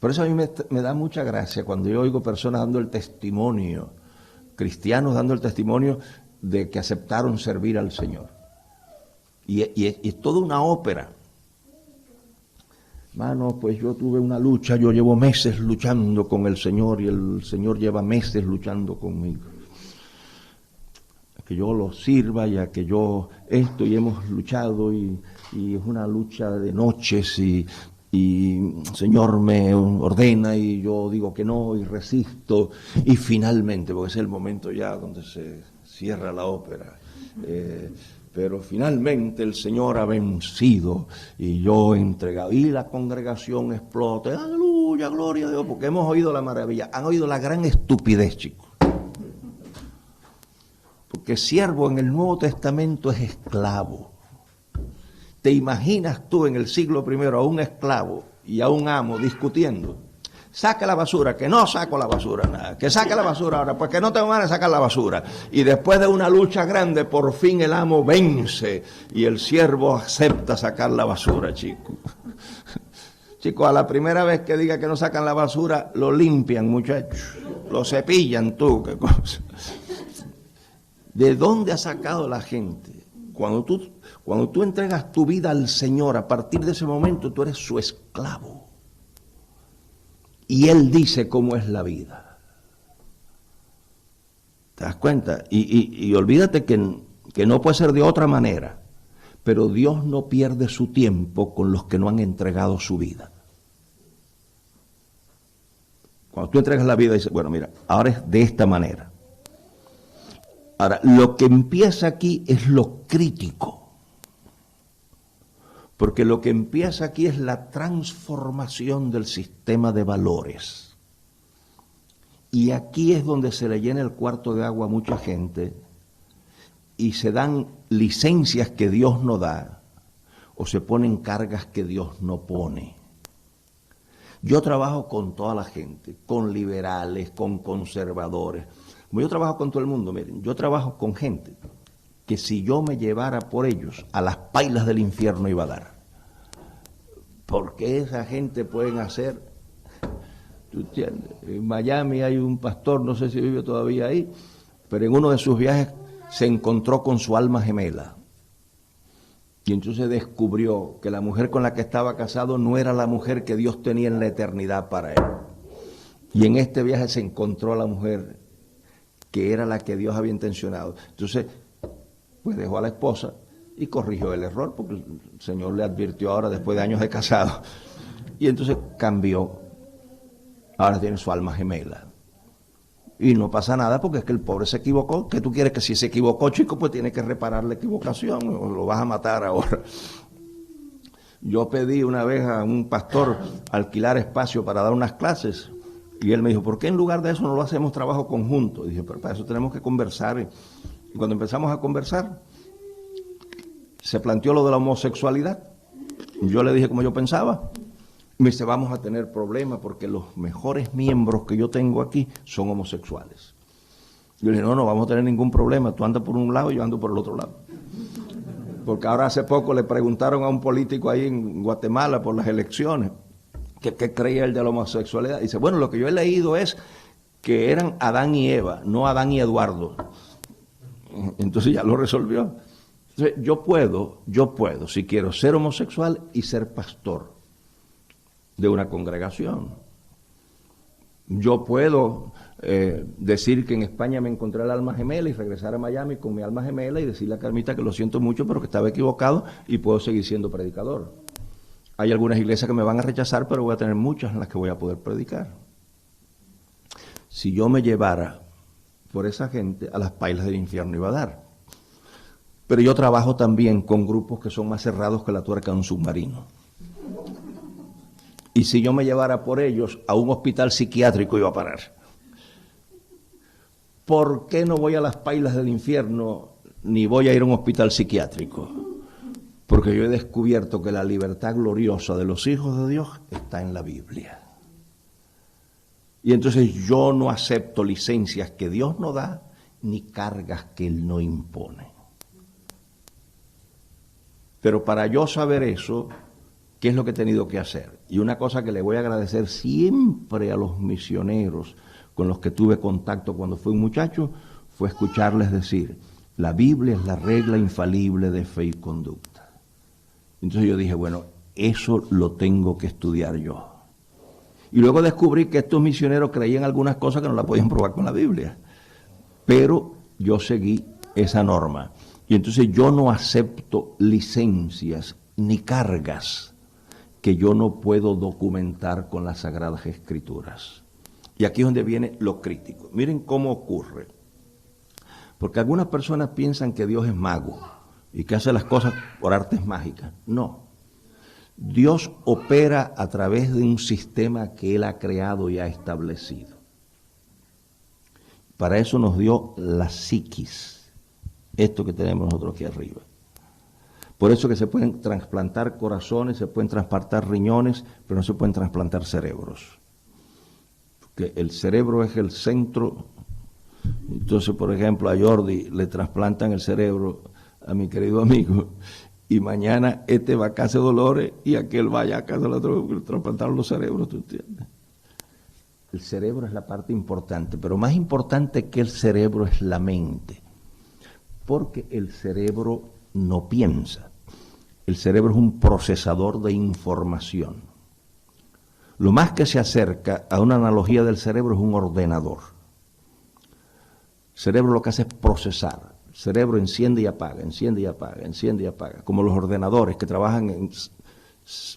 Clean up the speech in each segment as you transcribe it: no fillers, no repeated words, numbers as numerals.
Por eso a mí me da mucha gracia cuando yo oigo personas dando el testimonio, cristianos dando el testimonio de que aceptaron servir al Señor. Y es toda una ópera. Mano, pues yo tuve una lucha, yo llevo meses luchando con el Señor y el Señor lleva meses luchando conmigo. A que yo lo sirva y a que yo esto, y hemos luchado y es una lucha de noches y Señor me ordena y yo digo que no y resisto y finalmente, porque es el momento ya donde se cierra la ópera, pero finalmente el Señor ha vencido y yo he entregado y la congregación explota, aleluya, gloria a Dios, porque hemos oído la maravilla, han oído la gran estupidez, chicos, porque siervo en el Nuevo Testamento es esclavo. ¿Te imaginas tú en el siglo I a un esclavo y a un amo discutiendo? Saca la basura, que no saco la basura, nada. Que saque la basura ahora, pues que no tengo ganas de sacar la basura. Y después de una lucha grande, por fin el amo vence y el siervo acepta sacar la basura, chicos. Chicos, a la primera vez que diga que no sacan la basura, lo limpian, muchachos. Lo cepillan tú, qué cosa. ¿De dónde ha sacado la gente? Cuando tú entregas tu vida al Señor, a partir de ese momento tú eres su esclavo. Y Él dice cómo es la vida. ¿Te das cuenta? Y olvídate que no puede ser de otra manera. Pero Dios no pierde su tiempo con los que no han entregado su vida. Cuando tú entregas la vida, dices, bueno, mira, ahora es de esta manera. Ahora, lo que empieza aquí es lo crítico. Porque lo que empieza aquí es la transformación del sistema de valores. Y aquí es donde se le llena el cuarto de agua a mucha gente y se dan licencias que Dios no da o se ponen cargas que Dios no pone. Yo trabajo con toda la gente, con liberales, con conservadores. Como yo trabajo con todo el mundo, miren, yo trabajo con gente que si yo me llevara por ellos, a las pailas del infierno iba a dar. Porque esa gente pueden hacer, ¿tú entiendes? En Miami hay un pastor, no sé si vive todavía ahí, pero en uno de sus viajes se encontró con su alma gemela. Y entonces descubrió que la mujer con la que estaba casado no era la mujer que Dios tenía en la eternidad para él. Y en este viaje se encontró a la mujer que era la que Dios había intencionado. Entonces, pues dejó a la esposa y corrigió el error, porque el Señor le advirtió ahora después de años de casado. Y entonces cambió. Ahora tiene su alma gemela. Y no pasa nada porque es que el pobre se equivocó. ¿Qué tú quieres? Que si se equivocó, chico, pues tiene que reparar la equivocación o lo vas a matar ahora. Yo pedí una vez a un pastor alquilar espacio para dar unas clases. Y él me dijo, ¿por qué en lugar de eso no lo hacemos trabajo conjunto? Y dije, pero para eso tenemos que conversar. Y cuando empezamos a conversar, se planteó lo de la homosexualidad. Yo le dije como yo pensaba. Y me dice, vamos a tener problemas porque los mejores miembros que yo tengo aquí son homosexuales. Yo le dije, no vamos a tener ningún problema. Tú andas por un lado y yo ando por el otro lado. Porque ahora hace poco le preguntaron a un político ahí en Guatemala por las elecciones. ¿Qué creía él de la homosexualidad? Dice, bueno, lo que yo he leído es que eran Adán y Eva, no Adán y Eduardo. Entonces ya lo resolvió. Entonces, yo puedo, si quiero, ser homosexual y ser pastor de una congregación. Yo puedo decir que en España me encontré el alma gemela y regresar a Miami con mi alma gemela y decirle a Carmita que lo siento mucho, pero que estaba equivocado y puedo seguir siendo predicador. Hay algunas iglesias que me van a rechazar, pero voy a tener muchas en las que voy a poder predicar. Si yo me llevara por esa gente, a las pailas del infierno iba a dar. Pero yo trabajo también con grupos que son más cerrados que la tuerca de un submarino. Y si yo me llevara por ellos a un hospital psiquiátrico iba a parar. ¿Por qué no voy a las pailas del infierno ni voy a ir a un hospital psiquiátrico? Porque yo he descubierto que la libertad gloriosa de los hijos de Dios está en la Biblia. Y entonces yo no acepto licencias que Dios no da, ni cargas que Él no impone. Pero para yo saber eso, ¿qué es lo que he tenido que hacer? Y una cosa que le voy a agradecer siempre a los misioneros con los que tuve contacto cuando fui un muchacho, fue escucharles decir, la Biblia es la regla infalible de fe y conducta. Entonces yo dije, bueno, eso lo tengo que estudiar yo. Y luego descubrí que estos misioneros creían algunas cosas que no las podían probar con la Biblia. Pero yo seguí esa norma. Y entonces yo no acepto licencias ni cargas que yo no puedo documentar con las Sagradas Escrituras. Y aquí es donde viene lo crítico. Miren cómo ocurre. Porque algunas personas piensan que Dios es mago y que hace las cosas por artes mágicas. No. Dios opera a través de un sistema que Él ha creado y ha establecido. Para eso nos dio la psiquis, esto que tenemos nosotros aquí arriba. Por eso que se pueden trasplantar corazones, se pueden trasplantar riñones, pero no se pueden trasplantar cerebros. Porque el cerebro es el centro. Entonces, por ejemplo, a Jordi le trasplantan el cerebro a mi querido amigo, y mañana este va a casa de Dolores y aquel vaya a casa del otro, le trasplantaron los cerebros, ¿tú entiendes? El cerebro es la parte importante, pero más importante que el cerebro es la mente, porque el cerebro no piensa. El cerebro es un procesador de información. Lo más que se acerca a una analogía del cerebro es un ordenador. El cerebro lo que hace es procesar. El cerebro enciende y apaga, enciende y apaga, enciende y apaga, como los ordenadores que trabajan en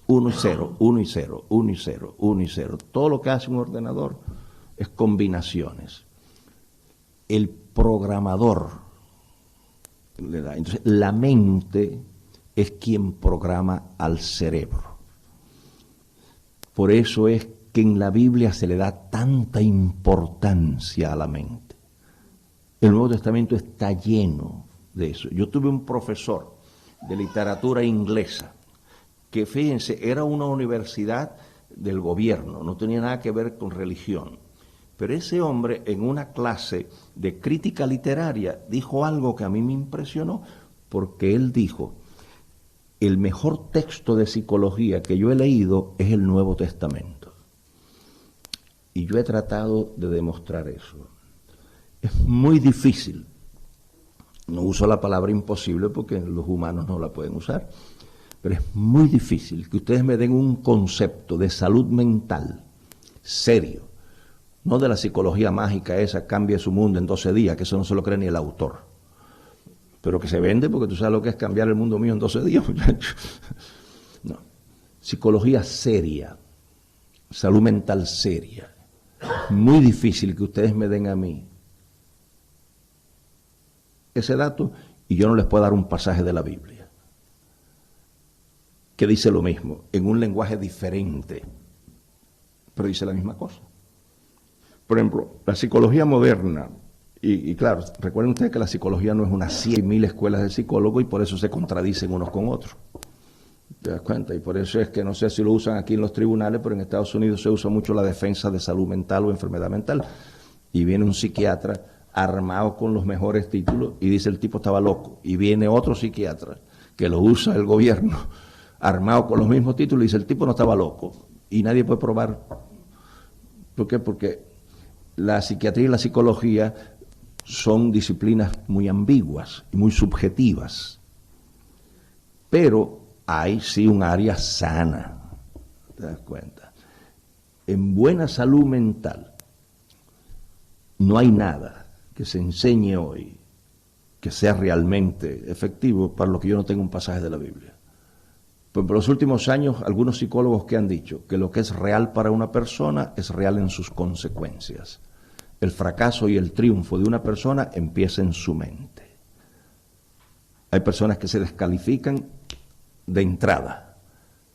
1 y 0, 1 y 0, 1 y 0, 1 y 0. Todo lo que hace un ordenador es combinaciones. El programador le da. Entonces, la mente es quien programa al cerebro. Por eso es que en la Biblia se le da tanta importancia a la mente. El Nuevo Testamento está lleno de eso. Yo tuve un profesor de literatura inglesa que, fíjense, era una universidad del gobierno, no tenía nada que ver con religión. Pero ese hombre, en una clase de crítica literaria, dijo algo que a mí me impresionó, porque él dijo, el mejor texto de psicología que yo he leído es el Nuevo Testamento. Y yo he tratado de demostrar eso. Es muy difícil. No uso la palabra imposible porque los humanos no la pueden usar. Pero es muy difícil que ustedes me den un concepto de salud mental serio, no de la psicología mágica esa, cambia su mundo en 12 días, que eso no se lo cree ni el autor. Pero que se vende porque tú sabes lo que es cambiar el mundo mío en 12 días, muchachos. No. Psicología seria, salud mental seria. Muy difícil que ustedes me den a mí ese dato y yo no les puedo dar un pasaje de la Biblia que dice lo mismo, en un lenguaje diferente, pero dice la misma cosa. Por ejemplo, la psicología moderna, y claro, recuerden ustedes que la psicología no es unas 100.000 escuelas de psicólogos y por eso se contradicen unos con otros. ¿Te das cuenta? Y por eso es que no sé si lo usan aquí en los tribunales, pero en Estados Unidos se usa mucho la defensa de salud mental o enfermedad mental. Y viene un psiquiatra armado con los mejores títulos y dice el tipo estaba loco. Y viene otro psiquiatra que lo usa el gobierno armado con los mismos títulos y dice el tipo no estaba loco. Y nadie puede probar. ¿Por qué? Porque la psiquiatría y la psicología son disciplinas muy ambiguas y muy subjetivas. Pero hay sí un área sana, ¿te das cuenta? En buena salud mental no hay nada que se enseñe hoy que sea realmente efectivo para lo que yo no tengo un pasaje de la Biblia. Pues por los últimos años, algunos psicólogos que han dicho que lo que es real para una persona es real en sus consecuencias. El fracaso y el triunfo de una persona empieza en su mente. Hay personas que se descalifican de entrada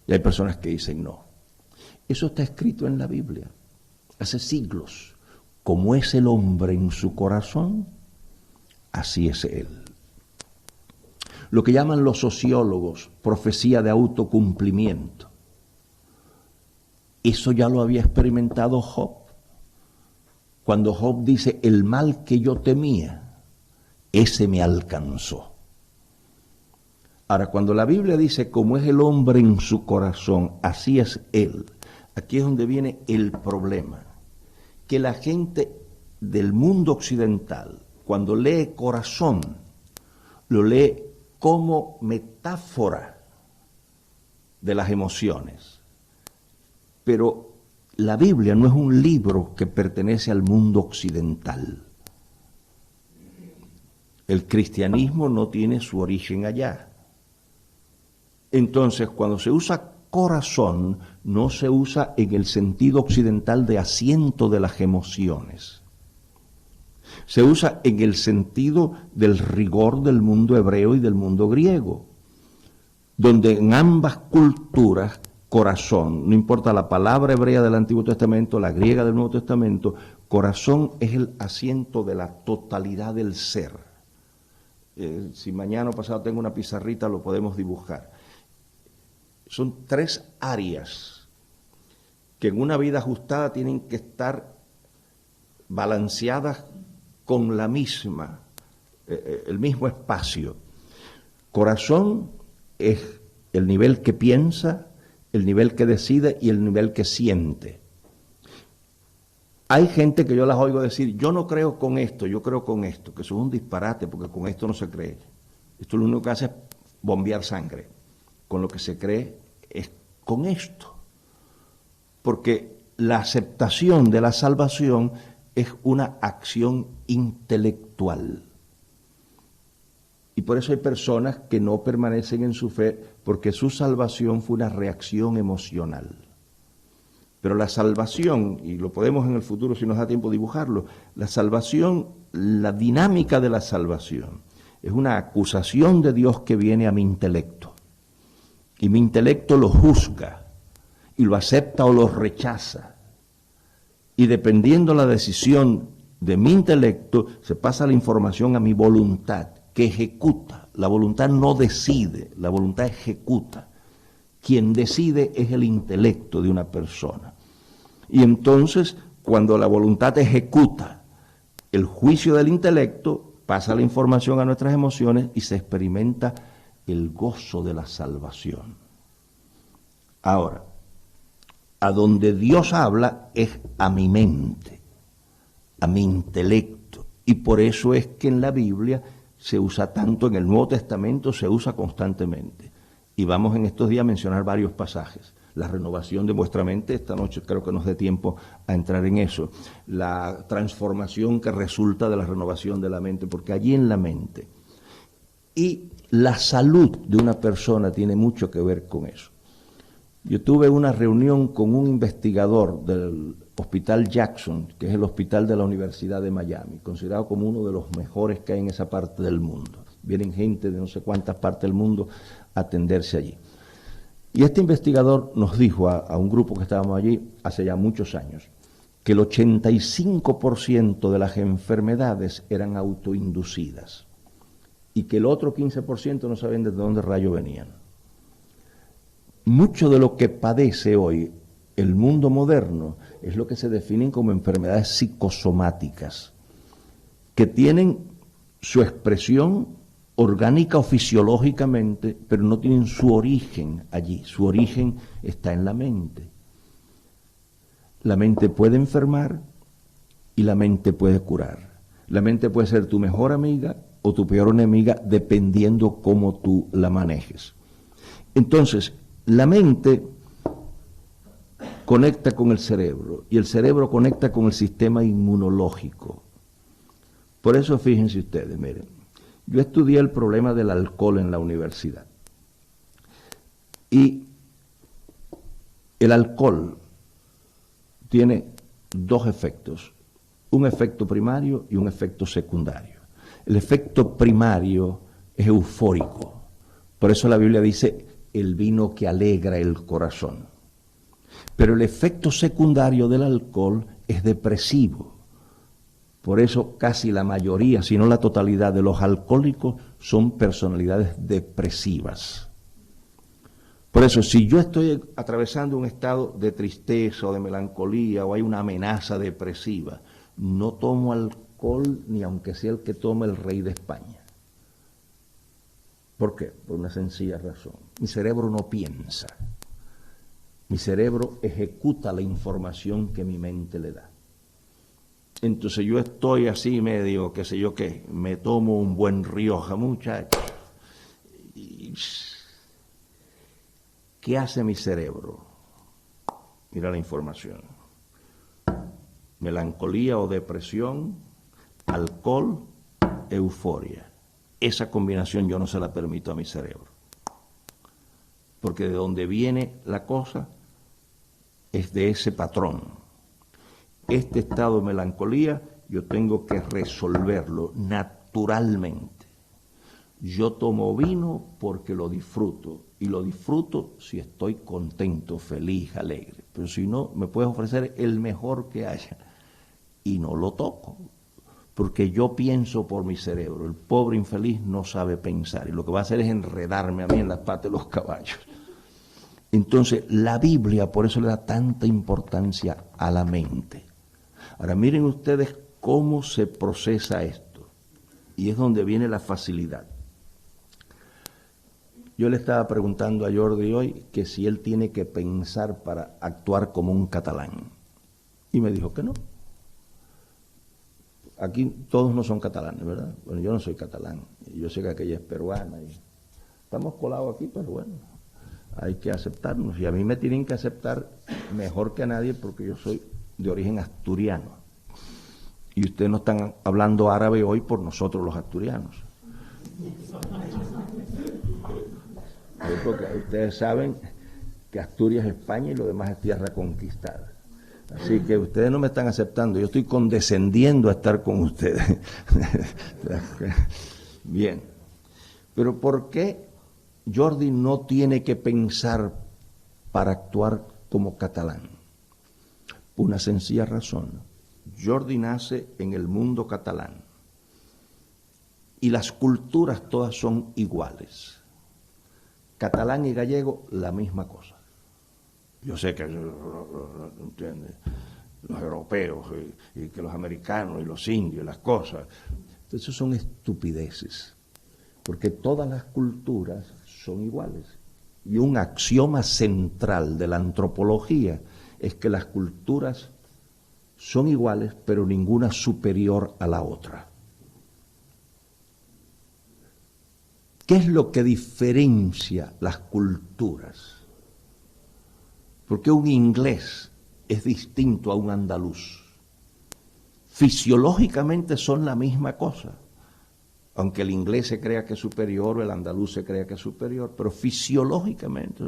y hay personas que dicen no. Eso está escrito en la Biblia hace siglos. Como es el hombre en su corazón, así es él. Lo que llaman los sociólogos profecía de autocumplimiento. Eso ya lo había experimentado Job. Cuando Job dice, el mal que yo temía, ese me alcanzó. Ahora, cuando la Biblia dice como es el hombre en su corazón, así es él, aquí es donde viene el problema, que la gente del mundo occidental, cuando lee corazón, lo lee como metáfora de las emociones. Pero la Biblia no es un libro que pertenece al mundo occidental. El cristianismo no tiene su origen allá. Entonces, cuando se usa corazón, no se usa en el sentido occidental de asiento de las emociones. Se usa en el sentido del rigor del mundo hebreo y del mundo griego, donde en ambas culturas, corazón, no importa la palabra hebrea del Antiguo Testamento, la griega del Nuevo Testamento, corazón es el asiento de la totalidad del ser. Si mañana o pasado tengo una pizarrita, lo podemos dibujar. Son 3 áreas que en una vida ajustada tienen que estar balanceadas con la misma, el mismo espacio. Corazón es el nivel que piensa, el nivel que decide y el nivel que siente. Hay gente que yo las oigo decir, yo no creo con esto, yo creo con esto, que eso es un disparate porque con esto no se cree. Esto lo único que hace es bombear sangre. Con lo que se cree es con esto. Porque la aceptación de la salvación es una acción intelectual. Y por eso hay personas que no permanecen en su fe porque su salvación fue una reacción emocional. Pero la salvación, y lo podemos en el futuro si nos da tiempo dibujarlo, la salvación, la dinámica de la salvación, es una acusación de Dios que viene a mi intelecto. Y mi intelecto lo juzga, y lo acepta o lo rechaza. Y dependiendo la decisión de mi intelecto, se pasa la información a mi voluntad, que ejecuta. La voluntad no decide, la voluntad ejecuta. Quien decide es el intelecto de una persona. Y entonces, cuando la voluntad ejecuta el juicio del intelecto, pasa la información a nuestras emociones y se experimenta el gozo de la salvación. Ahora, a donde Dios habla es a mi mente, a mi intelecto. Y por eso es que en la Biblia se usa tanto, en el Nuevo Testamento se usa constantemente. Y vamos en estos días a mencionar varios pasajes. La renovación de vuestra mente, esta noche creo que nos dé tiempo a entrar en eso. La transformación que resulta de la renovación de la mente, porque allí en la mente. Y la salud de una persona tiene mucho que ver con eso. Yo tuve una reunión con un investigador del Hospital Jackson, que es el hospital de la Universidad de Miami, considerado como uno de los mejores que hay en esa parte del mundo. Vienen gente de no sé cuántas partes del mundo a atenderse allí. Y este investigador nos dijo a un grupo que estábamos allí hace ya muchos años, que el 85% de las enfermedades eran autoinducidas y que el otro 15% no sabían de dónde rayo venían. Mucho de lo que padece hoy el mundo moderno es lo que se definen como enfermedades psicosomáticas, que tienen su expresión orgánica o fisiológicamente, pero no tienen su origen allí. Su origen está en la mente. La mente puede enfermar y la mente puede curar. La mente puede ser tu mejor amiga o tu peor enemiga, dependiendo cómo tú la manejes. Entonces, la mente conecta con el cerebro y el cerebro conecta con el sistema inmunológico. Por eso fíjense ustedes, miren, yo estudié el problema del alcohol en la universidad y el alcohol tiene 2 efectos, un efecto primario y un efecto secundario. El efecto primario es eufórico, por eso la Biblia dice el vino que alegra el corazón. Pero el efecto secundario del alcohol es depresivo. Por eso casi la mayoría, si no la totalidad de los alcohólicos son personalidades depresivas. Por eso, si yo estoy atravesando un estado de tristeza o de melancolía o hay una amenaza depresiva, no tomo alcohol ni aunque sea el que tome el rey de España. ¿Por qué? Por una sencilla razón. Mi cerebro no piensa. Mi cerebro ejecuta la información que mi mente le da. Entonces yo estoy así medio, qué sé yo qué, me tomo un buen Rioja, muchacho. ¿Qué hace mi cerebro? Mira la información. Melancolía o depresión, alcohol, euforia. Esa combinación yo no se la permito a mi cerebro. Porque de donde viene la cosa es de ese patrón. Este estado de melancolía yo tengo que resolverlo naturalmente. Yo tomo vino porque lo disfruto, y lo disfruto si estoy contento, feliz, alegre. Pero si no, me puedes ofrecer el mejor que haya y no lo toco, porque yo pienso por mi cerebro. El pobre infeliz no sabe pensar y lo que va a hacer es enredarme a mí en las patas de los caballos. Entonces, la Biblia por eso le da tanta importancia a la mente. Ahora, miren ustedes cómo se procesa esto, y es donde viene la facilidad. Yo le estaba preguntando a Jordi hoy que si él tiene que pensar para actuar como un catalán, y me dijo que no. Aquí todos no son catalanes, ¿verdad? Bueno, yo no soy catalán, yo sé que aquella es peruana, y estamos colados aquí, pero bueno, hay que aceptarnos, y a mí me tienen que aceptar mejor que a nadie porque yo soy de origen asturiano, y ustedes no están hablando árabe hoy por nosotros los asturianos. Porque ustedes saben que Asturias es España y lo demás es tierra conquistada. Así que ustedes no me están aceptando, yo estoy condescendiendo a estar con ustedes. Bien, pero ¿por qué Jordi no tiene que pensar para actuar como catalán? Por una sencilla razón. Jordi nace en el mundo catalán y las culturas todas son iguales. Catalán y gallego, la misma cosa. Yo sé que, ¿entiendes?, los europeos y que los americanos y los indios y las cosas. Entonces son estupideces, porque todas las culturas son iguales. Y un axioma central de la antropología es que las culturas son iguales, pero ninguna superior a la otra. ¿Qué es lo que diferencia las culturas? ¿Por qué un inglés es distinto a un andaluz? Fisiológicamente son la misma cosa, aunque el inglés se crea que es superior o el andaluz se crea que es superior, pero fisiológicamente.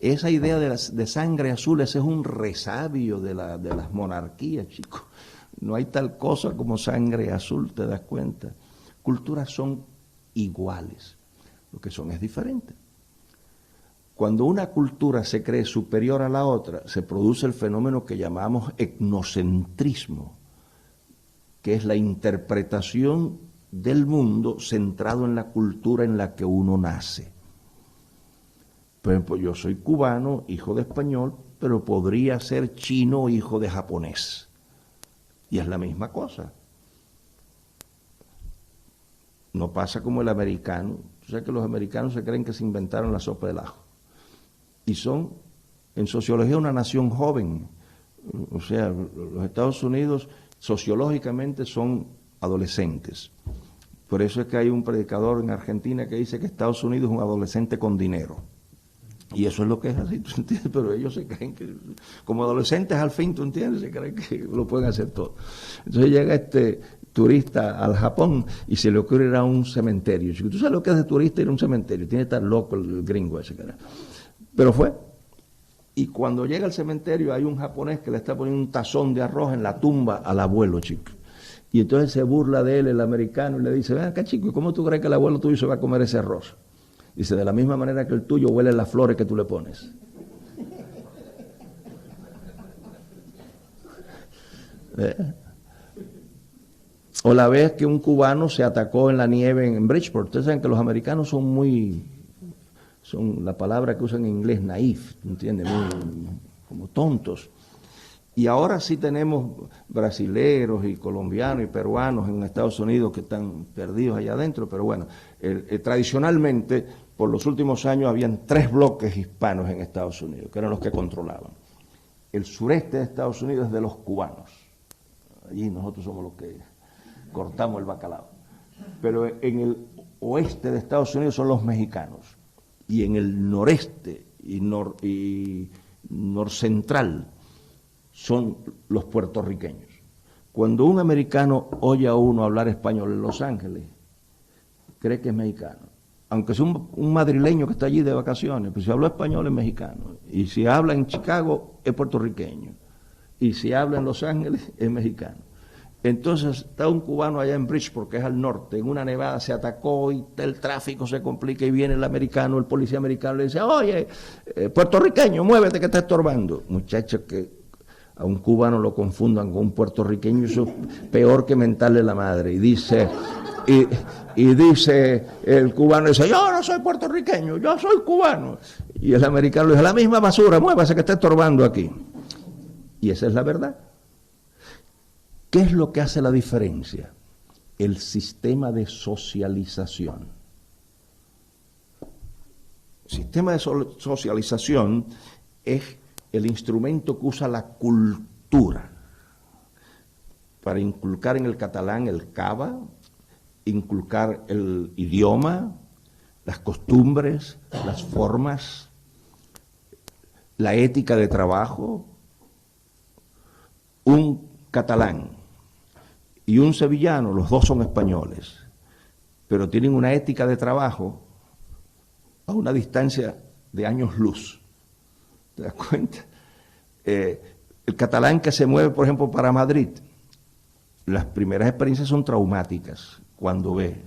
Esa idea de sangre azul, ese es un resabio de las monarquías, chicos. No hay tal cosa como sangre azul, ¿te das cuenta? Culturas son iguales, lo que son es diferente. Cuando una cultura se cree superior a la otra, se produce el fenómeno que llamamos etnocentrismo, que es la interpretación del mundo centrado en la cultura en la que uno nace. Por ejemplo, yo soy cubano, hijo de español, pero podría ser chino, hijo de japonés. Y es la misma cosa. No pasa como el americano. O sea que los americanos se creen que se inventaron la sopa del ajo. Y son, en sociología, una nación joven. O sea, los Estados Unidos sociológicamente son adolescentes. Por eso es que hay un predicador en Argentina que dice que Estados Unidos es un adolescente con dinero. Y eso es lo que es así, ¿tú entiendes? Pero ellos se creen que, como adolescentes al fin, ¿tú entiendes? Se creen que lo pueden hacer todo. Entonces llega este turista al Japón y se le ocurre ir a un cementerio. ¿Tú sabes lo que es de turista ir a un cementerio? Tiene que estar loco el gringo ese, cara. Pero fue. Y cuando llega al cementerio hay un japonés que le está poniendo un tazón de arroz en la tumba al abuelo, chico. Y entonces se burla de él, el americano, y le dice, ven acá, chico, ¿y cómo tú crees que el abuelo tuyo se va a comer ese arroz? Dice, de la misma manera que el tuyo huele las flores que tú le pones. O la vez que un cubano se atacó en la nieve en Bridgeport. Ustedes saben que los americanos son la palabra que usan en inglés, naif, ¿entiendes? Muy, como tontos. Y ahora sí tenemos brasileros y colombianos y peruanos en Estados Unidos que están perdidos allá adentro, pero bueno, tradicionalmente, por los últimos años, habían 3 bloques hispanos en Estados Unidos, que eran los que controlaban. El sureste de Estados Unidos es de los cubanos. Allí nosotros somos los que cortamos el bacalao. Pero en el oeste de Estados Unidos son los mexicanos. Y en el noreste y norcentral son los puertorriqueños. Cuando un americano oye a uno hablar español en Los Ángeles, cree que es mexicano. Aunque sea un madrileño que está allí de vacaciones, pues si habla español es mexicano. Y si habla en Chicago es puertorriqueño. Y si habla en Los Ángeles es mexicano. Entonces está un cubano allá en Bridgeport, que es al norte, en una nevada se atacó y el tráfico se complica y viene el americano, el policía americano le dice, oye, puertorriqueño, muévete que está estorbando. Muchachos, que a un cubano lo confundan con un puertorriqueño, eso es peor que mentarle la madre. Y dice el cubano, dice, yo no soy puertorriqueño, yo soy cubano. Y el americano le dice, la misma basura, muévase que está estorbando aquí. Y esa es la verdad. ¿Qué es lo que hace la diferencia? El sistema de socialización. El sistema de socialización es el instrumento que usa la cultura para inculcar en el catalán el cava, inculcar el idioma, las costumbres, las formas, la ética de trabajo. Un catalán y un sevillano, los dos son españoles, pero tienen una ética de trabajo a una distancia de años luz. ¿Te das cuenta? El catalán que se mueve, por ejemplo, para Madrid, las primeras experiencias son traumáticas cuando ve,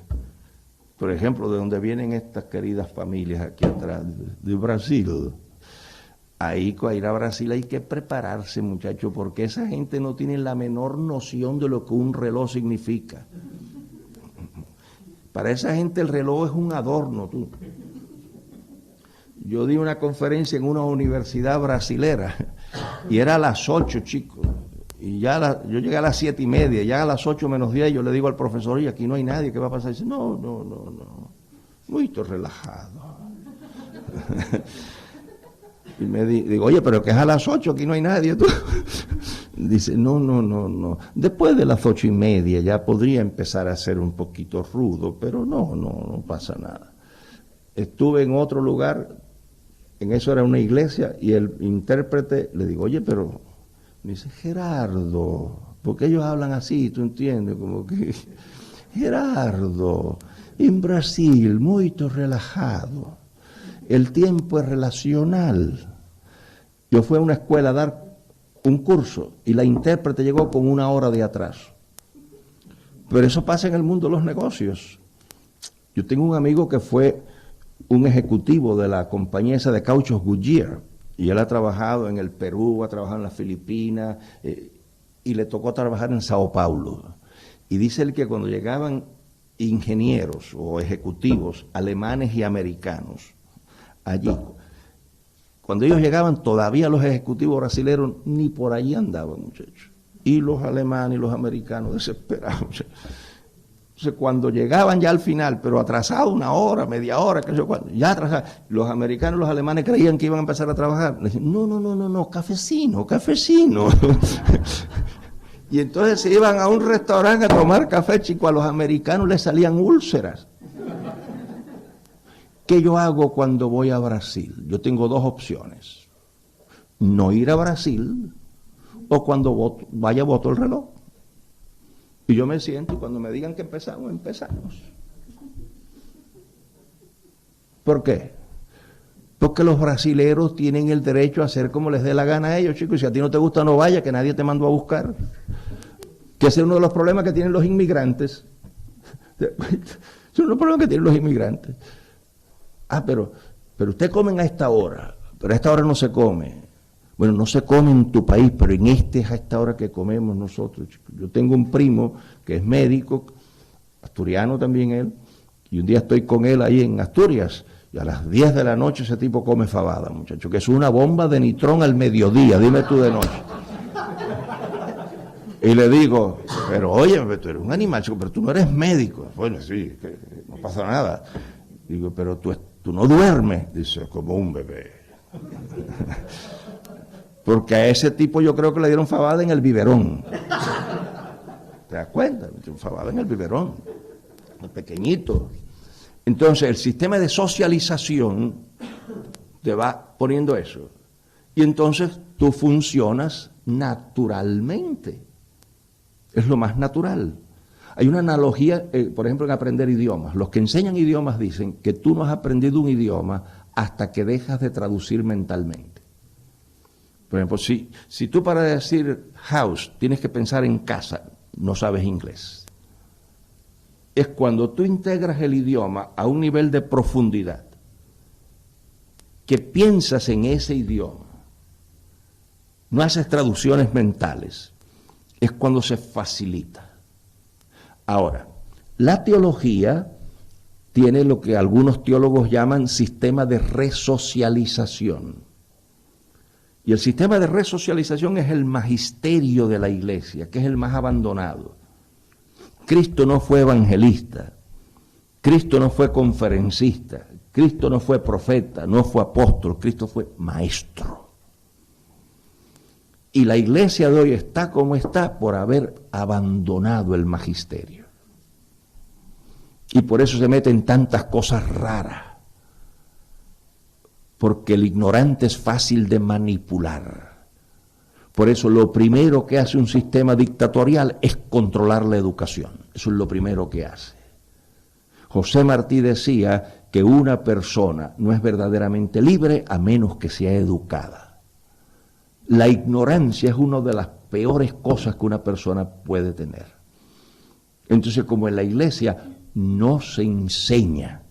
por ejemplo, de donde vienen estas queridas familias aquí atrás, de Brasil. Ahí, para ir a Brasil hay que prepararse, muchachos, porque esa gente no tiene la menor noción de lo que un reloj significa. Para esa gente el reloj es un adorno, tú. Yo di una conferencia en una universidad brasilera y era a las 8, chicos. Y ya yo llegué a las 7:30, ya a las 8 menos 10 yo le digo al profesor, y aquí no hay nadie, ¿qué va a pasar? Y dice, no, muy relajado. Y me digo, oye, pero que es a las 8, aquí no hay nadie. ¿Tú? Dice, no. Después de las 8:30 ya podría empezar a ser un poquito rudo, pero no pasa nada. Estuve en otro lugar, en eso era una iglesia, y el intérprete le digo, oye, pero, me dice, Gerardo, ¿por qué ellos hablan así? ¿Tú entiendes? Como que, Gerardo, en Brasil, muy relajado. El tiempo es relacional. Yo fui a una escuela a dar un curso y la intérprete llegó con 1 hora de atraso. Pero eso pasa en el mundo de los negocios. Yo tengo un amigo que fue un ejecutivo de la compañía esa de cauchos Goodyear y él ha trabajado en el Perú, ha trabajado en las Filipinas y le tocó trabajar en Sao Paulo. Y dice él que cuando llegaban ingenieros o ejecutivos alemanes y americanos allí, cuando ellos llegaban, todavía los ejecutivos brasileños ni por allí andaban, muchachos. Y los alemanes y los americanos desesperados. Entonces, cuando llegaban ya al final, pero atrasados 1 hora, media hora, qué sé yo cuándo, ya atrasados, los americanos y los alemanes creían que iban a empezar a trabajar. Le decían, no, cafecino. Y entonces se iban a un restaurante a tomar café, chico, a los americanos les salían úlceras. ¿Qué yo hago cuando voy a Brasil? Yo tengo 2 opciones. No ir a Brasil o cuando vaya voto el reloj. Y yo me siento y cuando me digan que empezamos. ¿Por qué? Porque los brasileros tienen el derecho a hacer como les dé la gana a ellos, chicos. Y si a ti no te gusta, no vaya, que nadie te mandó a buscar. Que ese es uno de los problemas que tienen los inmigrantes. Ese es uno de los problemas que tienen los inmigrantes. Pero ustedes comen a esta hora, pero a esta hora no se come. Bueno, no se come en tu país, pero en este es a esta hora que comemos nosotros, chicos. Yo tengo un primo que es médico, asturiano también él, y un día estoy con él ahí en Asturias, y a las 10 de la noche ese tipo come fabada, muchacho, que es una bomba de nitrón al mediodía, dime tú de noche. Y le digo, pero oye, tú eres un animal, chico, pero tú no eres médico. Bueno, sí, que no pasa nada. Digo, pero tú no duermes. Dice, como un bebé. Porque a ese tipo yo creo que le dieron fabada en el biberón. ¿Te das cuenta? Fabada en el biberón. El pequeñito. Entonces, el sistema de socialización te va poniendo eso. Y entonces tú funcionas naturalmente. Es lo más natural. Hay una analogía, por ejemplo, en aprender idiomas. Los que enseñan idiomas dicen que tú no has aprendido un idioma hasta que dejas de traducir mentalmente. Por ejemplo, si tú para decir house tienes que pensar en casa, no sabes inglés. Es cuando tú integras el idioma a un nivel de profundidad, que piensas en ese idioma, no haces traducciones mentales, es cuando se facilita. Ahora, la teología tiene lo que algunos teólogos llaman sistema de resocialización. Y el sistema de resocialización es el magisterio de la iglesia, que es el más abandonado. Cristo no fue evangelista, Cristo no fue conferencista, Cristo no fue profeta, no fue apóstol, Cristo fue maestro. Y la iglesia de hoy está como está por haber abandonado el magisterio. Y por eso se meten tantas cosas raras. Porque el ignorante es fácil de manipular. Por eso lo primero que hace un sistema dictatorial es controlar la educación. Eso es lo primero que hace. José Martí decía que una persona no es verdaderamente libre a menos que sea educada. La ignorancia es una de las peores cosas que una persona puede tener. Entonces, como en la iglesia no se enseña.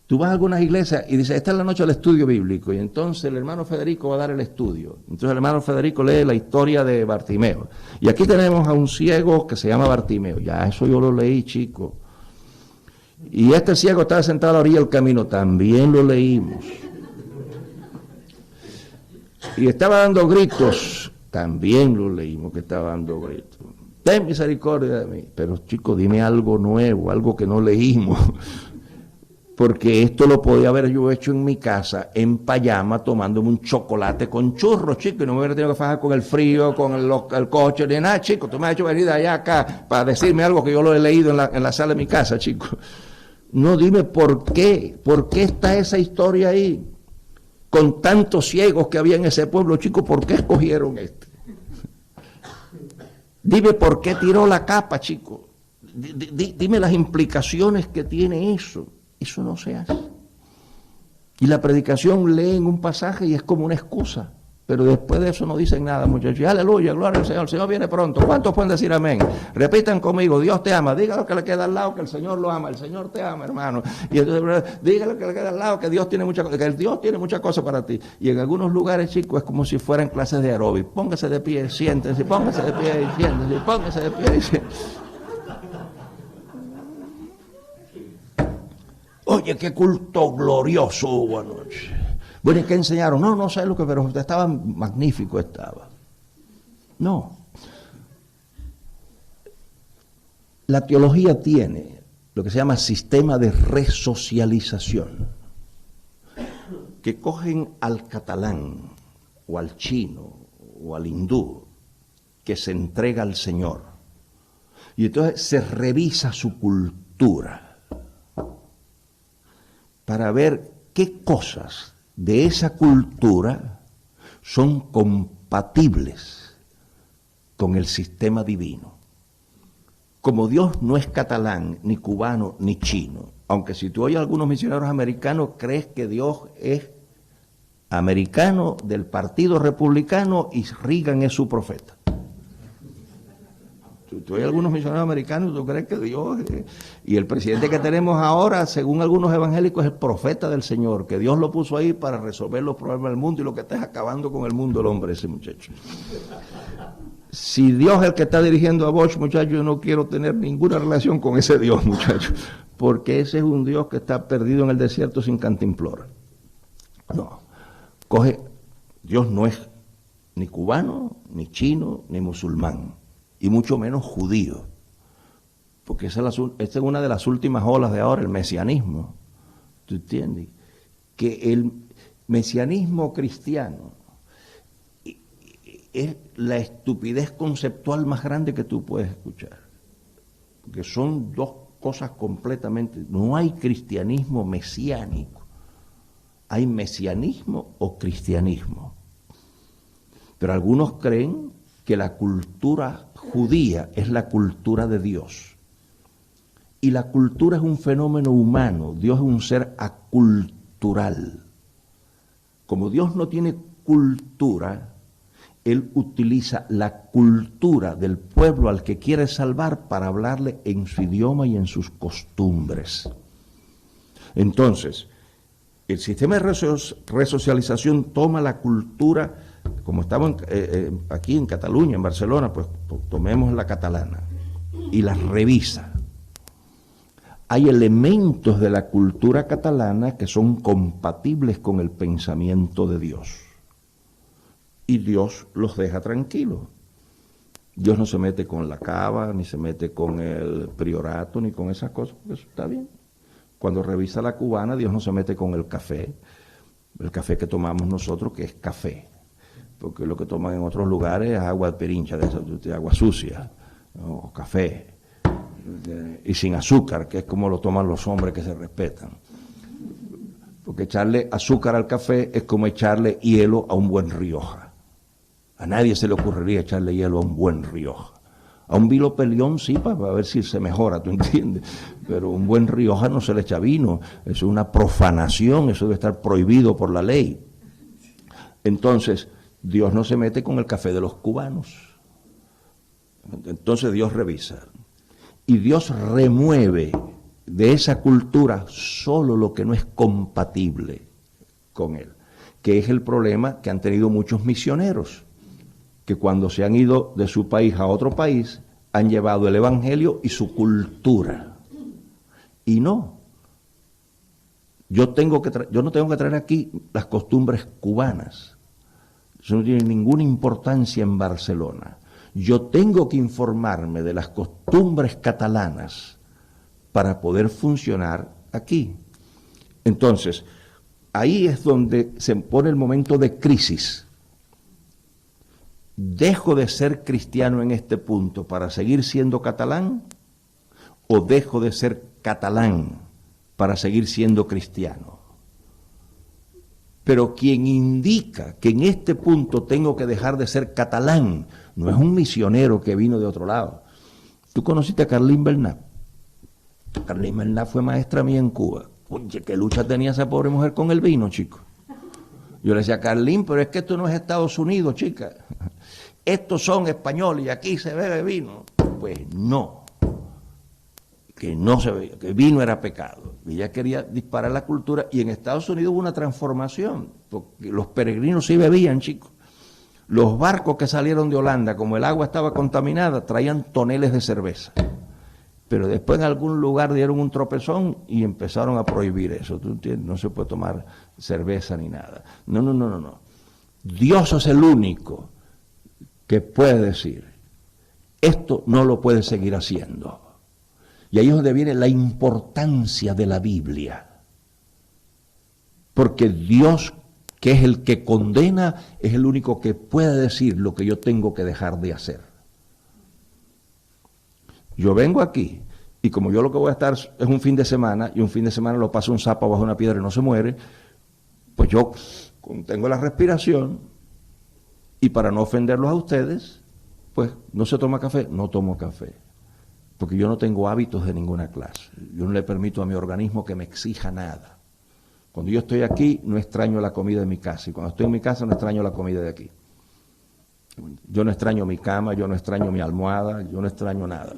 Tú vas a algunas iglesias y dices, esta es la noche del estudio bíblico, y entonces el hermano Federico va a dar el estudio. Entonces el hermano Federico lee la historia de Bartimeo. Y aquí tenemos a un ciego que se llama Bartimeo. Ya, eso yo lo leí, chico. Y este ciego estaba sentado a la orilla del camino, también lo leímos. Y estaba dando gritos, también lo leímos que estaba dando gritos. Ten misericordia de mí. Pero chico, dime algo nuevo, algo que no leímos. Porque esto lo podía haber yo hecho en mi casa, en pijama, tomándome un chocolate con churros, chico, y no me hubiera tenido que fajar con el frío, con el coche, ni nada, chico. Tú me has hecho venir de allá acá para decirme algo que yo lo he leído en la sala de mi casa, chico. No, dime por qué está esa historia ahí. Con tantos ciegos que había en ese pueblo, chico, ¿por qué escogieron este? Dime por qué tiró la capa, chico. Dime las implicaciones que tiene eso. Eso no se hace. Y la predicación leen un pasaje y es como una excusa. Pero después de eso no dicen nada, muchachos. Aleluya, gloria al Señor. El Señor viene pronto. ¿Cuántos pueden decir amén? Repitan conmigo, Dios te ama. Dígalo que le queda al lado que el Señor lo ama. El Señor te ama, hermano. Y entonces, dígalo que le queda al lado que Dios tiene muchas cosas para ti. Y en algunos lugares, chicos, es como si fueran clases de aeróbic. Póngase de pie, siéntense, póngase de pie, siéntense, póngase de pie, siéntense. Oye, qué culto glorioso hubo anoche. Bueno, ¿y qué enseñaron? No sé lo que, pero estaba magnífico, estaba. No. La teología tiene lo que se llama sistema de resocialización, que cogen al catalán, o al chino, o al hindú, que se entrega al Señor. Y entonces se revisa su cultura para ver qué cosas de esa cultura son compatibles con el sistema divino. Como Dios no es catalán, ni cubano, ni chino, aunque si tú oyes a algunos misioneros americanos, crees que Dios es americano del Partido Republicano y Reagan es su profeta. Tú oyes a algunos misioneros americanos, tú crees que Dios... Y el presidente que tenemos ahora, según algunos evangélicos, es el profeta del Señor, que Dios lo puso ahí para resolver los problemas del mundo, y lo que está es acabando con el mundo el hombre, ese muchacho. Si Dios es el que está dirigiendo a Bosch, muchacho, yo no quiero tener ninguna relación con ese Dios, muchacho, porque ese es un Dios que está perdido en el desierto sin cantimplora. No, Dios no es ni cubano, ni chino, ni musulmán, y mucho menos judío, porque esta es una de las últimas olas de ahora, el mesianismo. ¿Tú entiendes? Que el mesianismo cristiano es la estupidez conceptual más grande que tú puedes escuchar, porque son dos cosas completamente. No hay cristianismo mesiánico, hay mesianismo o cristianismo. Pero algunos creen que la cultura judía es la cultura de Dios. Y la cultura es un fenómeno humano, Dios es un ser acultural. Como Dios no tiene cultura, Él utiliza la cultura del pueblo al que quiere salvar para hablarle en su idioma y en sus costumbres. Entonces, el sistema de resocialización toma la cultura, como estamos aquí en Cataluña, en Barcelona, pues tomemos la catalana y la revisa. Hay elementos de la cultura catalana que son compatibles con el pensamiento de Dios. Y Dios los deja tranquilos. Dios no se mete con la cava, ni se mete con el priorato, ni con esas cosas. Eso está bien. Cuando revisa la cubana, Dios no se mete con el café que tomamos nosotros, que es café. Porque lo que toman en otros lugares es agua de perincha, de agua sucia, o café. Y sin azúcar, que es como lo toman los hombres que se respetan. Porque echarle azúcar al café es como echarle hielo a un buen Rioja. A nadie se le ocurriría echarle hielo a un buen Rioja. A un vino Pelión sí, para ver si se mejora, ¿tú entiendes? Pero un buen Rioja no se le echa vino. Eso es una profanación, eso debe estar prohibido por la ley. Entonces, Dios no se mete con el café de los cubanos. Entonces Dios revisa. Y Dios remueve de esa cultura solo lo que no es compatible con Él, que es el problema que han tenido muchos misioneros, que cuando se han ido de su país a otro país, han llevado el Evangelio y su cultura. Y no. Yo no tengo que traer aquí las costumbres cubanas. Eso no tiene ninguna importancia en Barcelona. Yo tengo que informarme de las costumbres catalanas para poder funcionar aquí. Entonces, ahí es donde se pone el momento de crisis. ¿Dejo de ser cristiano en este punto para seguir siendo catalán? ¿O dejo de ser catalán para seguir siendo cristiano? Pero quien indica que en este punto tengo que dejar de ser catalán no es un misionero que vino de otro lado. ¿Tú conociste a Carlín Bernat? Carlín Bernat fue maestra mía en Cuba. Oye, qué lucha tenía esa pobre mujer con el vino, chico. Yo le decía, Carlín, pero es que esto no es Estados Unidos, chica. Estos son españoles y aquí se bebe vino. Pues no. Que no se veía, que vino era pecado. Ella quería disparar la cultura y en Estados Unidos hubo una transformación, porque los peregrinos sí bebían, chicos. Los barcos que salieron de Holanda, como el agua estaba contaminada, traían toneles de cerveza. Pero después en algún lugar dieron un tropezón y empezaron a prohibir eso. ¿Tú entiendes? No se puede tomar cerveza ni nada. No. Dios es el único que puede decir, esto no lo puede seguir haciendo. Y ahí es donde viene la importancia de la Biblia. Porque Dios, que es el que condena, es el único que puede decir lo que yo tengo que dejar de hacer. Yo vengo aquí, y como yo lo que voy a estar es un fin de semana, y un fin de semana lo paso un sapo bajo una piedra y no se muere, pues yo contengo la respiración, y para no ofenderlos a ustedes, pues no se toma café, no tomo café. Porque yo no tengo hábitos de ninguna clase. Yo no le permito a mi organismo que me exija nada. Cuando yo estoy aquí, no extraño la comida de mi casa. Y cuando estoy en mi casa, no extraño la comida de aquí. Yo no extraño mi cama, yo no extraño mi almohada, yo no extraño nada.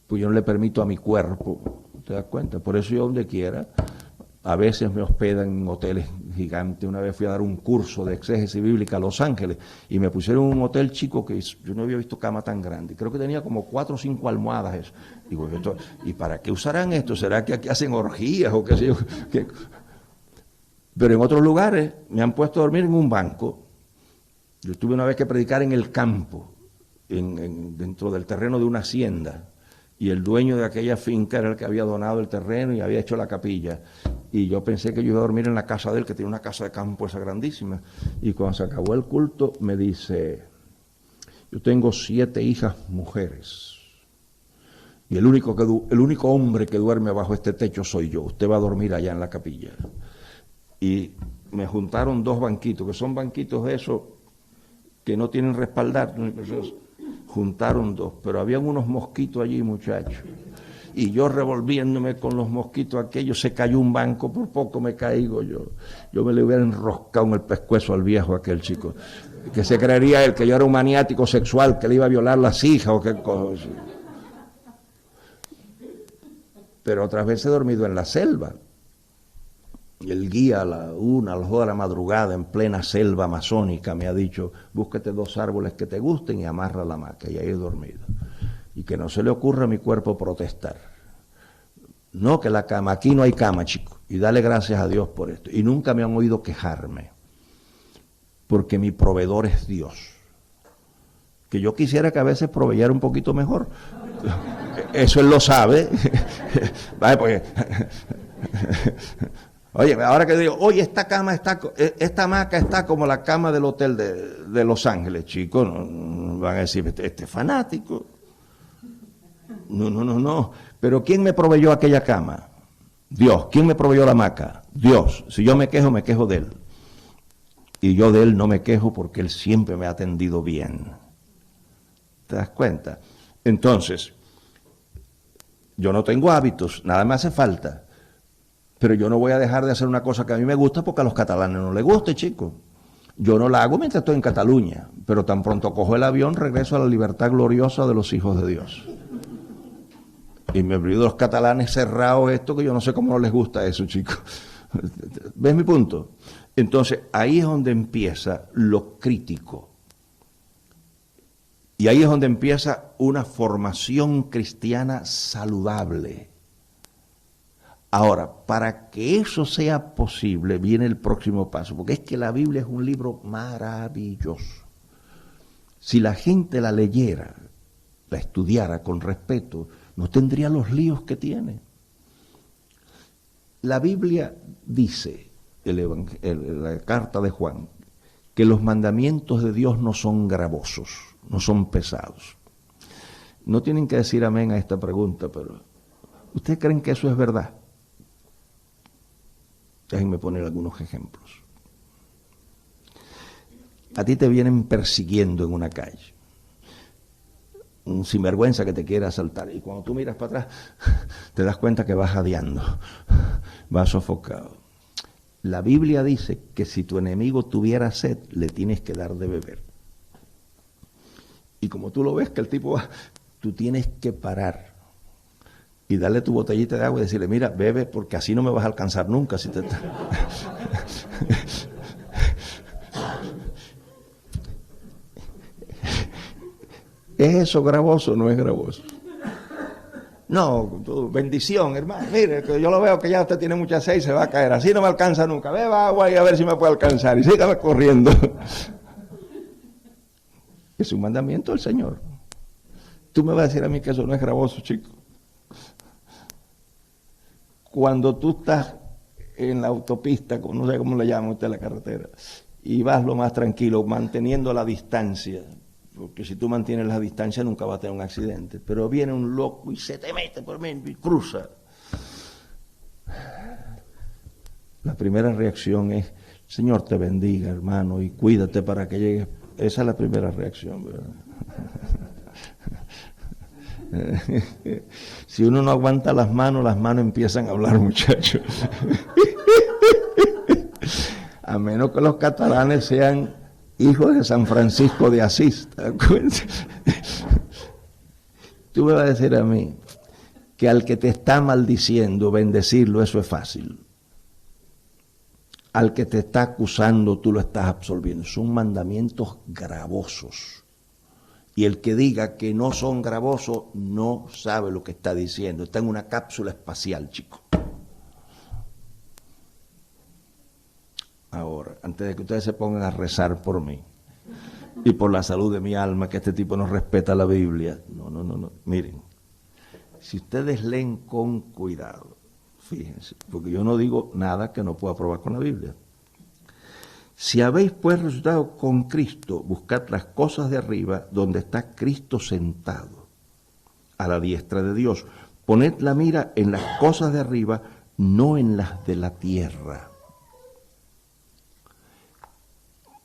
Pues yo no le permito a mi cuerpo, ¿te das cuenta? Por eso yo donde quiera, a veces me hospedan en hoteles gigantes. Una vez fui a dar un curso de exégesis bíblica a Los Ángeles y me pusieron en un hotel chico que yo no había visto cama tan grande. Creo que tenía como 4 o 5 almohadas eso. Digo, ¿y para qué usarán esto? ¿Será que aquí hacen orgías o qué sé yo? Pero en otros lugares me han puesto a dormir en un banco Yo tuve una vez que predicar en el campo, dentro del terreno de una hacienda, y el dueño de aquella finca era el que había donado el terreno y había hecho la capilla. Y yo pensé que yo iba a dormir en la casa de él, que tenía una casa de campo esa grandísima. Y cuando se acabó el culto, me dice, yo tengo 7 hijas mujeres, y el único hombre que duerme bajo este techo soy yo. Usted va a dormir allá en la capilla. Y me juntaron 2 banquitos, que son banquitos de esos que no tienen respaldar. Juntaron 2, pero habían unos mosquitos allí, muchachos. Y yo revolviéndome con los mosquitos aquellos, se cayó un banco, por poco me caigo yo. Yo me le hubiera enroscado en el pescuezo al viejo aquel chico, que se creería él que yo era un maniático sexual, que le iba a violar las hijas o qué cosa. Pero otras veces he dormido en la selva. Y el guía a las 2 de la madrugada, en plena selva amazónica, me ha dicho, búsquete 2 árboles que te gusten y amarra la hamaca. Y ahí he dormido. Y que no se le ocurra a mi cuerpo protestar. No, que la cama, aquí no hay cama, chico. Y dale gracias a Dios por esto. Y nunca me han oído quejarme. Porque mi proveedor es Dios. Que yo quisiera que a veces proveyera un poquito mejor. Eso él lo sabe. Vale, pues... Oye, ahora que digo, oye, esta hamaca está como la cama del hotel de Los Ángeles, chicos, no, van a decir, este fanático. No. Pero ¿quién me proveyó aquella cama? Dios. ¿Quién me proveyó la hamaca? Dios. Si yo me quejo de él. Y yo de él no me quejo porque él siempre me ha atendido bien. ¿Te das cuenta? Entonces, yo no tengo hábitos, nada me hace falta. Pero yo no voy a dejar de hacer una cosa que a mí me gusta porque a los catalanes no les guste, chicos. Yo no la hago mientras estoy en Cataluña, pero tan pronto cojo el avión, regreso a la libertad gloriosa de los hijos de Dios. Y me olvido de los catalanes cerrados esto, que yo no sé cómo no les gusta eso, chicos. ¿Ves mi punto? Entonces, ahí es donde empieza lo crítico. Y ahí es donde empieza una formación cristiana saludable. Ahora, para que eso sea posible, viene el próximo paso, porque es que la Biblia es un libro maravilloso. Si la gente la leyera, la estudiara con respeto, no tendría los líos que tiene. La Biblia dice, la carta de Juan, que los mandamientos de Dios no son gravosos, no son pesados. No tienen que decir amén a esta pregunta, pero ¿ustedes creen que eso es verdad? Déjenme poner algunos ejemplos. A ti te vienen persiguiendo en una calle. Un sinvergüenza que te quiere asaltar. Y cuando tú miras para atrás, te das cuenta que vas jadeando, vas sofocado. La Biblia dice que si tu enemigo tuviera sed, le tienes que dar de beber. Y como tú lo ves que el tipo va, tú tienes que parar y darle tu botellita de agua y decirle, mira, bebe, porque así no me vas a alcanzar nunca. Si te... ¿Es eso gravoso o no es gravoso? No, bendición, hermano. Mire, que yo lo veo que ya usted tiene mucha sed y se va a caer. Así no me alcanza nunca. Beba agua y a ver si me puede alcanzar. Y sígame corriendo. Es un mandamiento del Señor. Tú me vas a decir a mí que eso no es gravoso, chico. Cuando tú estás en la autopista, no sé cómo le llama usted a la carretera, y vas lo más tranquilo, manteniendo la distancia, porque si tú mantienes la distancia nunca vas a tener un accidente, pero viene un loco y se te mete por mí y cruza. La primera reacción es, Señor te bendiga, hermano, y cuídate para que llegues. Esa es la primera reacción, ¿verdad? Si uno no aguanta las manos empiezan a hablar, muchachos. A menos que los catalanes sean hijos de San Francisco de Asís. Tú me vas a decir a mí que al que te está maldiciendo, bendecirlo, eso es fácil. Al que te está acusando, tú lo estás absolviendo. Son mandamientos gravosos. Y el que diga que no son gravosos no sabe lo que está diciendo. Está en una cápsula espacial, chico. Ahora, antes de que ustedes se pongan a rezar por mí, y por la salud de mi alma, que este tipo no respeta la Biblia. No. Miren, si ustedes leen con cuidado, fíjense, porque yo no digo nada que no pueda probar con la Biblia. Si habéis pues resucitado con Cristo, buscad las cosas de arriba, donde está Cristo sentado, a la diestra de Dios. Poned la mira en las cosas de arriba, no en las de la tierra.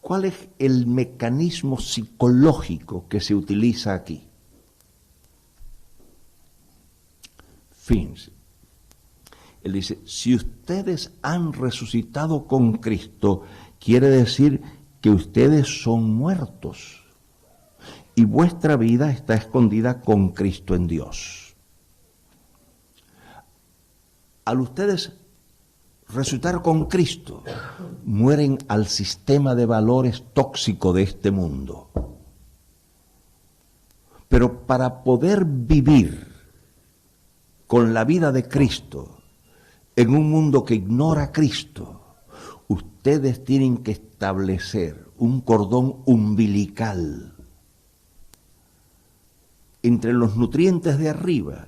¿Cuál es el mecanismo psicológico que se utiliza aquí? Fíjense. Él dice, si ustedes han resucitado con Cristo, quiere decir que ustedes son muertos y vuestra vida está escondida con Cristo en Dios. Al ustedes resucitar con Cristo, mueren al sistema de valores tóxico de este mundo. Pero para poder vivir con la vida de Cristo en un mundo que ignora a Cristo, ustedes tienen que establecer un cordón umbilical entre los nutrientes de arriba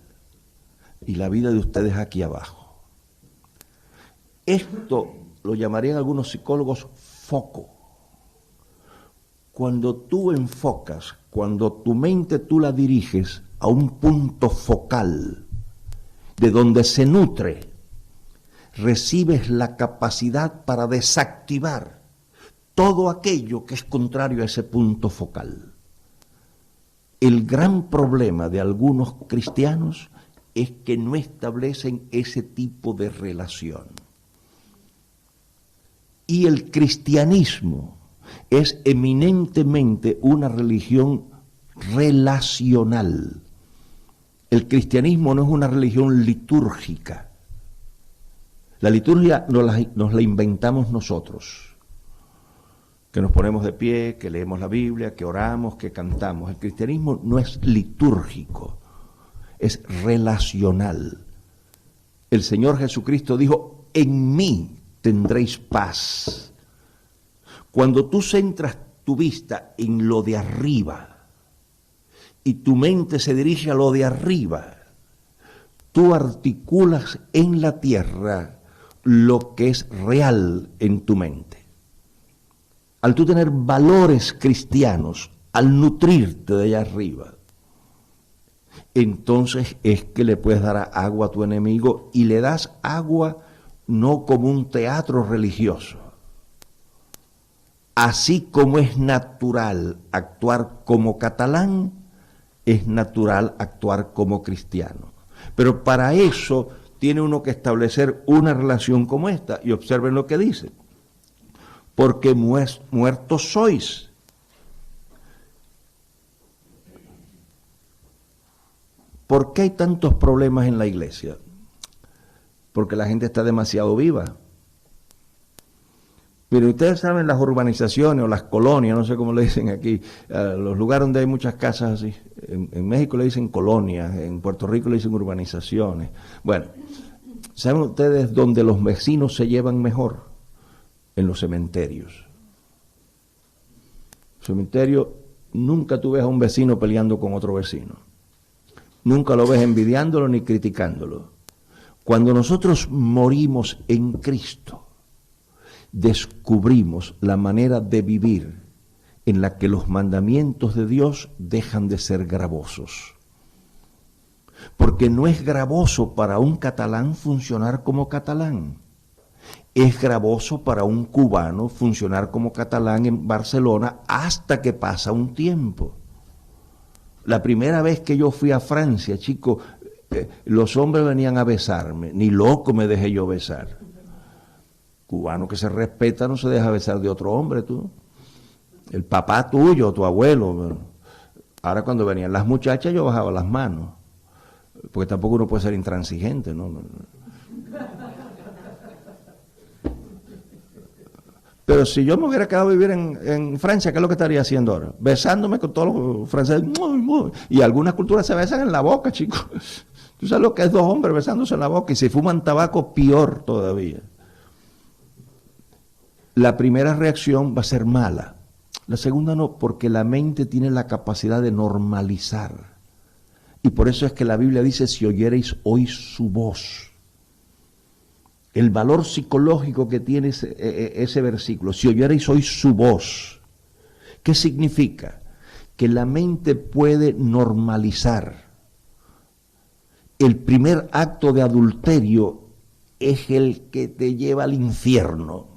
y la vida de ustedes aquí abajo. Esto lo llamarían algunos psicólogos foco. Cuando tú enfocas, cuando tu mente tú la diriges a un punto focal de donde se nutre, recibes la capacidad para desactivar todo aquello que es contrario a ese punto focal. El gran problema de algunos cristianos es que no establecen ese tipo de relación. Y el cristianismo es eminentemente una religión relacional. El cristianismo no es una religión litúrgica. La liturgia nos la inventamos nosotros, que nos ponemos de pie, que leemos la Biblia, que oramos, que cantamos. El cristianismo no es litúrgico, es relacional. El Señor Jesucristo dijo, en mí tendréis paz. Cuando tú centras tu vista en lo de arriba y tu mente se dirige a lo de arriba, tú articulas en la tierra lo que es real en tu mente. Al tú tener valores cristianos, al nutrirte de allá arriba, entonces es que le puedes dar agua a tu enemigo y le das agua no como un teatro religioso. Así como es natural actuar como catalán, es natural actuar como cristiano. Pero para eso tiene uno que establecer una relación como esta. Y observen lo que dice. Porque muertos sois. ¿Por qué hay tantos problemas en la iglesia? Porque la gente está demasiado viva. Pero ustedes saben, las urbanizaciones o las colonias, no sé cómo le dicen aquí, los lugares donde hay muchas casas así, en México le dicen colonias, en Puerto Rico le dicen urbanizaciones. Bueno, ¿saben ustedes dónde los vecinos se llevan mejor? En los cementerios. Cementerio, nunca tú ves a un vecino peleando con otro vecino. Nunca lo ves envidiándolo ni criticándolo. Cuando nosotros morimos en Cristo, descubrimos la manera de vivir en la que los mandamientos de Dios dejan de ser gravosos. Porque no es gravoso para un catalán funcionar como catalán. Es gravoso para un cubano funcionar como catalán en Barcelona hasta que pasa un tiempo. La primera vez que yo fui a Francia, chico, los hombres venían a besarme, ni loco me dejé yo besar. Cubano que se respeta no se deja besar de otro hombre, tú. El papá tuyo, tu abuelo. Ahora cuando venían las muchachas yo bajaba las manos, porque tampoco uno puede ser intransigente, ¿no? Pero si yo me hubiera quedado a vivir en Francia, ¿qué es lo que estaría haciendo ahora? Besándome con todos los franceses. Y algunas culturas se besan en la boca, chicos. Tú sabes lo que es dos hombres besándose en la boca, y si fuman tabaco, peor todavía. La primera reacción va a ser mala. La segunda no, porque la mente tiene la capacidad de normalizar. Y por eso es que la Biblia dice, si oyereis hoy su voz. El valor psicológico que tiene ese versículo, si oyereis hoy su voz. ¿Qué significa? Que la mente puede normalizar. El primer acto de adulterio es el que te lleva al infierno.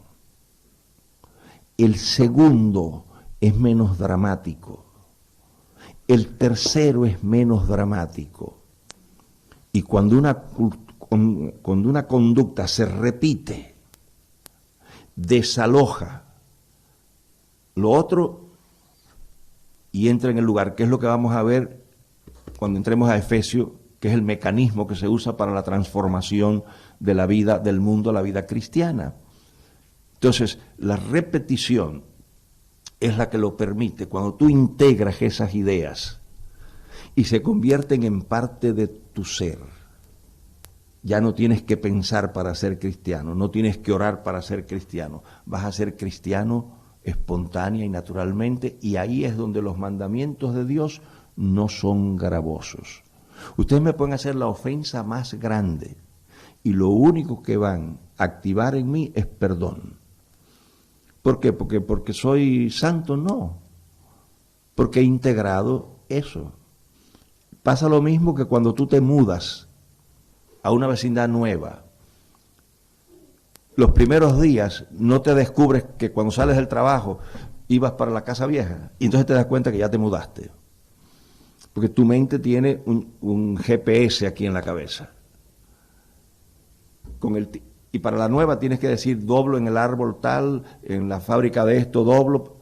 El segundo es menos dramático. El tercero es menos dramático. Y cuando una conducta se repite, desaloja lo otro y entra en el lugar, que es lo que vamos a ver cuando entremos a Efesios, que es el mecanismo que se usa para la transformación de la vida del mundo a la vida cristiana. Entonces, la repetición es la que lo permite. Cuando tú integras esas ideas y se convierten en parte de tu ser, ya no tienes que pensar para ser cristiano, no tienes que orar para ser cristiano, vas a ser cristiano espontánea y naturalmente, y ahí es donde los mandamientos de Dios no son gravosos. Ustedes me pueden hacer la ofensa más grande y lo único que van a activar en mí es perdón. ¿Por qué? Porque soy santo, no. Porque he integrado eso. Pasa lo mismo que cuando tú te mudas a una vecindad nueva. Los primeros días no te descubres que cuando sales del trabajo ibas para la casa vieja y entonces te das cuenta que ya te mudaste. Porque tu mente tiene un GPS aquí en la cabeza. Y para la nueva tienes que decir doblo en el árbol tal, en la fábrica de esto doblo.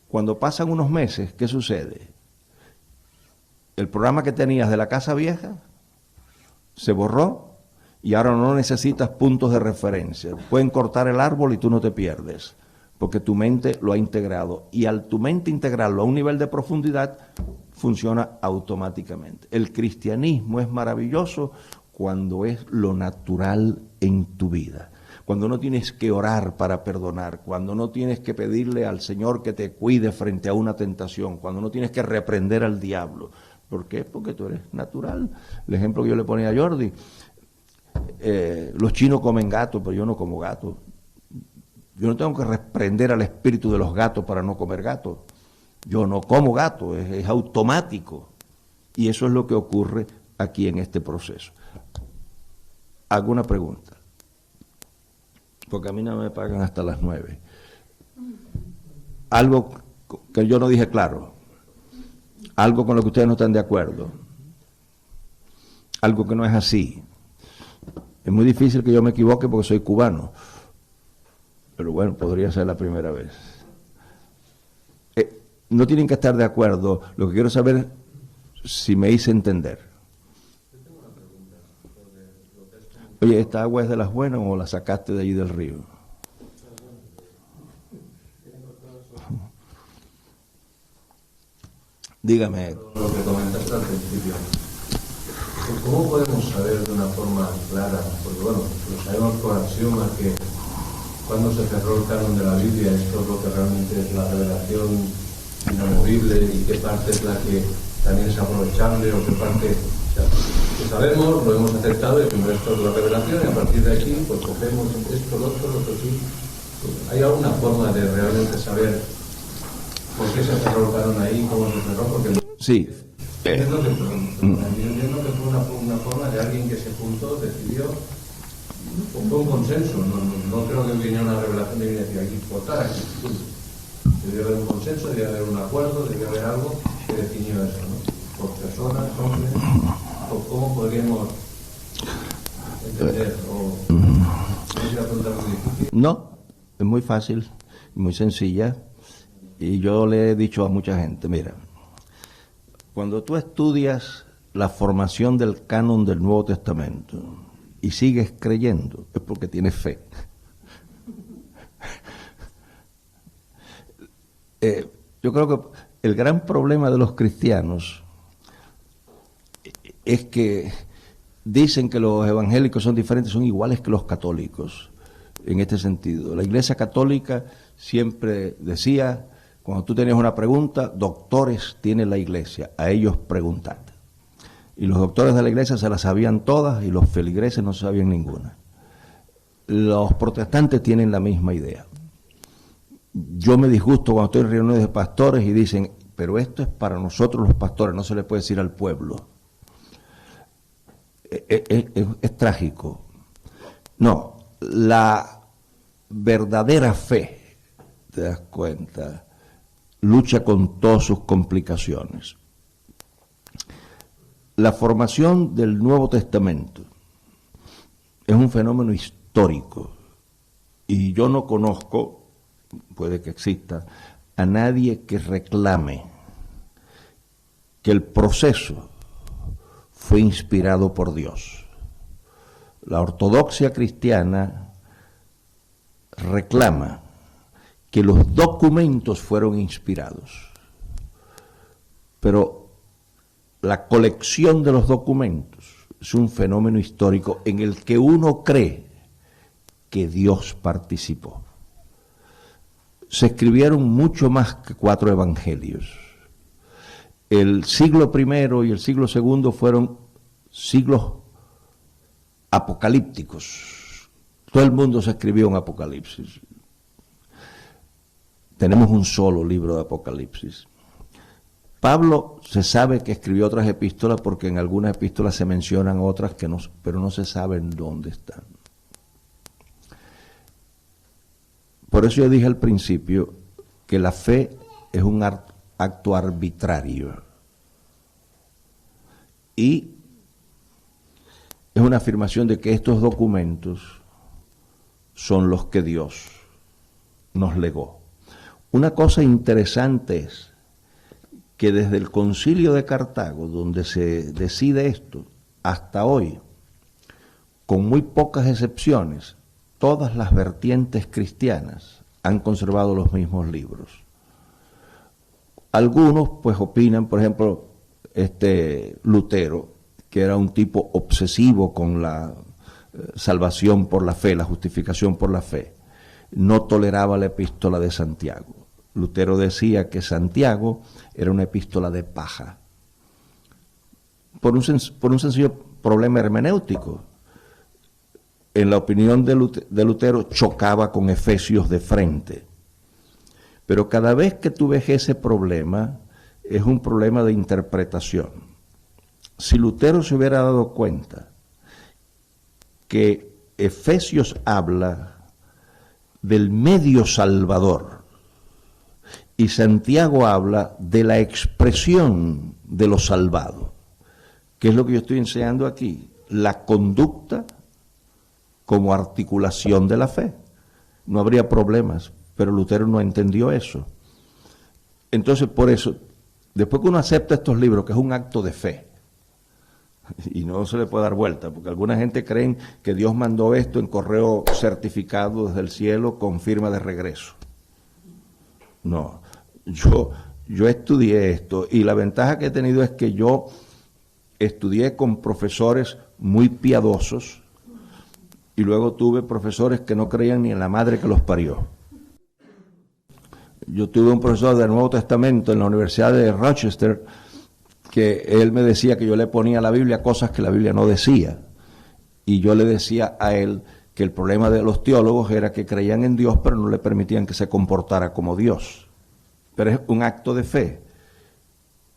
Cuando pasan unos meses, ¿qué sucede? El programa que tenías de la casa vieja se borró y ahora no necesitas puntos de referencia. Pueden cortar el árbol y tú no te pierdes, porque tu mente lo ha integrado. Y al tu mente integrarlo a un nivel de profundidad, funciona automáticamente. El cristianismo es maravilloso cuando es lo natural en tu vida. Cuando no tienes que orar para perdonar, cuando no tienes que pedirle al Señor que te cuide frente a una tentación, cuando no tienes que reprender al diablo. ¿Por qué? Porque tú eres natural. El ejemplo que yo le ponía a Jordi, los chinos comen gato, pero yo no como gato. Yo no tengo que reprender al espíritu de los gatos para no comer gato. Yo no como gato, es automático. Y eso es lo que ocurre aquí en este proceso. Hago una pregunta, porque a mí no me pagan hasta las 9. Algo que yo no dije claro, algo con lo que ustedes no están de acuerdo, algo que no es así. Es muy difícil que yo me equivoque porque soy cubano, pero bueno, podría ser la primera vez. No tienen que estar de acuerdo, lo que quiero saber es si me hice entender. Oye, ¿esta agua es de las buenas o la sacaste de allí del río? Dígame. Lo que comentaste al principio. ¿Cómo podemos saber de una forma clara? Porque bueno, lo sabemos por axioma que cuando se cerró el canon de la Biblia, esto es lo que realmente es la revelación inamovible y qué parte es la que también es aprovechable o qué parte, o sea, que sabemos, lo hemos aceptado y primero esto es la revelación y a partir de aquí pues cogemos esto, lo otro sí. ¿Hay alguna forma de realmente saber por qué se cerró el canon ahí, cómo se cerró? Porque sí. Es lo que pregunto. Yo entiendo que fue una forma de alguien que se juntó, decidió, fue un consenso, no creo que viniera una revelación divina y decir aquí votar, aquí. Debía haber un consenso, debía haber un acuerdo, debía haber algo que definió eso, ¿no? Por personas, hombres, ¿cómo podríamos entender? ¿Es una pregunta muy difícil? No, es muy fácil, muy sencilla, y yo le he dicho a mucha gente, mira, cuando tú estudias la formación del canon del Nuevo Testamento y sigues creyendo, es porque tienes fe. Yo creo que el gran problema de los cristianos es que dicen que los evangélicos son diferentes, son iguales que los católicos, en este sentido. La Iglesia Católica siempre decía, Cuando tú tenías una pregunta, doctores tiene la iglesia, a ellos preguntad. Y los doctores de la iglesia se las sabían todas y los feligreses no sabían ninguna. Los protestantes tienen la misma idea. Yo me disgusto cuando estoy en reuniones de pastores y dicen, pero esto es para nosotros los pastores, no se le puede decir al pueblo. Es trágico. No, la verdadera fe, te das cuenta, lucha con todas sus complicaciones. La formación del Nuevo Testamento es un fenómeno histórico y yo no conozco, puede que exista, a nadie que reclame que el proceso fue inspirado por Dios. La ortodoxia cristiana reclama que los documentos fueron inspirados, pero la colección de los documentos es un fenómeno histórico en el que uno cree que Dios participó. Se escribieron mucho más que 4 evangelios. El siglo I y el siglo II fueron siglos apocalípticos. Todo el mundo se escribió un Apocalipsis. Tenemos un solo libro de Apocalipsis. Pablo se sabe que escribió otras epístolas porque en algunas epístolas se mencionan otras que no, pero no se sabe en dónde están. Por eso yo dije al principio que la fe es un acto arbitrario y es una afirmación de que estos documentos son los que Dios nos legó. Una cosa interesante es que desde el Concilio de Cartago, donde se decide esto, hasta hoy, con muy pocas excepciones, todas las vertientes cristianas han conservado los mismos libros. Algunos pues opinan, por ejemplo, Lutero, que era un tipo obsesivo con la salvación por la fe, la justificación por la fe, no toleraba la epístola de Santiago. Lutero decía que Santiago era una epístola de paja, por un sencillo problema hermenéutico. En la opinión de Lutero chocaba con Efesios de frente. Pero cada vez que tú ves ese problema, es un problema de interpretación. Si Lutero se hubiera dado cuenta que Efesios habla del medio salvador y Santiago habla de la expresión de lo salvado, que es lo que yo estoy enseñando aquí, la conducta como articulación de la fe, no habría problemas, pero Lutero no entendió eso. Entonces, por eso, después que uno acepta estos libros, que es un acto de fe, y no se le puede dar vuelta, porque alguna gente cree que Dios mandó esto en correo certificado desde el cielo con firma de regreso. No, yo estudié esto, y la ventaja que he tenido es que yo estudié con profesores muy piadosos, y luego tuve profesores que no creían ni en la madre que los parió. Yo tuve un profesor del Nuevo Testamento en la Universidad de Rochester que él me decía que yo le ponía a la Biblia cosas que la Biblia no decía. Y yo le decía a él que el problema de los teólogos era que creían en Dios, pero no le permitían que se comportara como Dios. Pero es un acto de fe.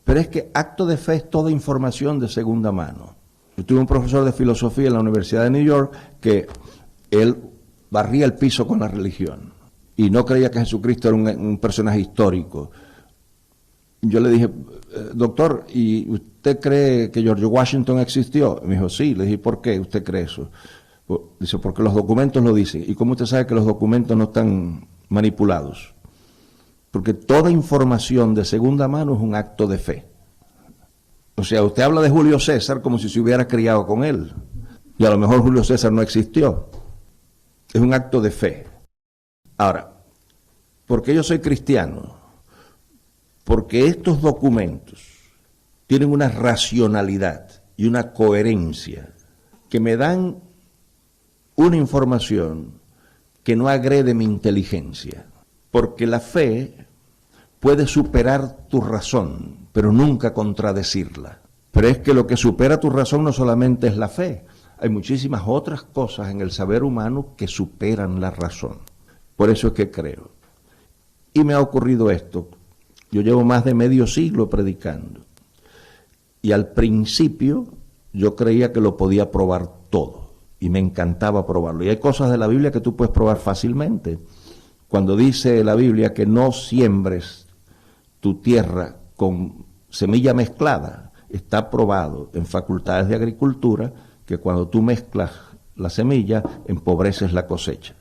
Pero es que acto de fe es toda información de segunda mano. Yo tuve un profesor de filosofía en la Universidad de New York que él barría el piso con la religión y no creía que Jesucristo era un personaje histórico. Yo le dije, doctor, ¿y usted cree que George Washington existió? Y me dijo, sí. Le dije, ¿por qué usted cree eso? Dice, porque los documentos lo dicen. ¿Y cómo usted sabe que los documentos no están manipulados? Porque toda información de segunda mano es un acto de fe. O sea, usted habla de Julio César como si se hubiera criado con él. Y a lo mejor Julio César no existió. Es un acto de fe. Ahora, ¿por qué yo soy cristiano? Porque estos documentos tienen una racionalidad y una coherencia que me dan una información que no agrede mi inteligencia. Porque la fe puede superar tu razón, pero nunca contradecirla. Pero es que lo que supera tu razón no solamente es la fe, hay muchísimas otras cosas en el saber humano que superan la razón. Por eso es que creo. Y me ha ocurrido esto. Yo llevo más de medio siglo predicando. Y al principio yo creía que lo podía probar todo. Y me encantaba probarlo. Y hay cosas de la Biblia que tú puedes probar fácilmente. Cuando dice la Biblia que no siembres tu tierra con semilla mezclada, está probado en facultades de agricultura que cuando tú mezclas la semilla, empobreces la cosecha.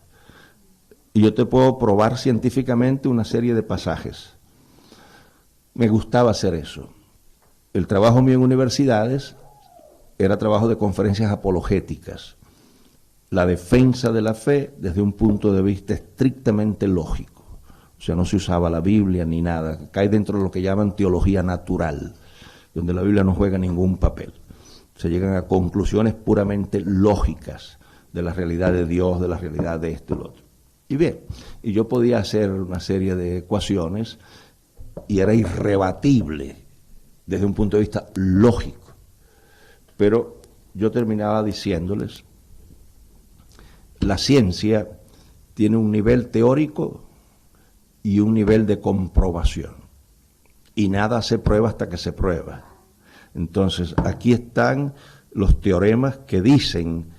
Y yo te puedo probar científicamente una serie de pasajes. Me gustaba hacer eso. El trabajo mío en universidades era trabajo de conferencias apologéticas. La defensa de la fe desde un punto de vista estrictamente lógico. O sea, no se usaba la Biblia ni nada. Cae dentro de lo que llaman teología natural, donde la Biblia no juega ningún papel. Se llegan a conclusiones puramente lógicas de la realidad de Dios, de la realidad de esto y lo otro. Y bien, y yo podía hacer una serie de ecuaciones y era irrebatible desde un punto de vista lógico. Pero yo terminaba diciéndoles, la ciencia tiene un nivel teórico y un nivel de comprobación. Y nada se prueba hasta que se prueba. Entonces, aquí están los teoremas que dicen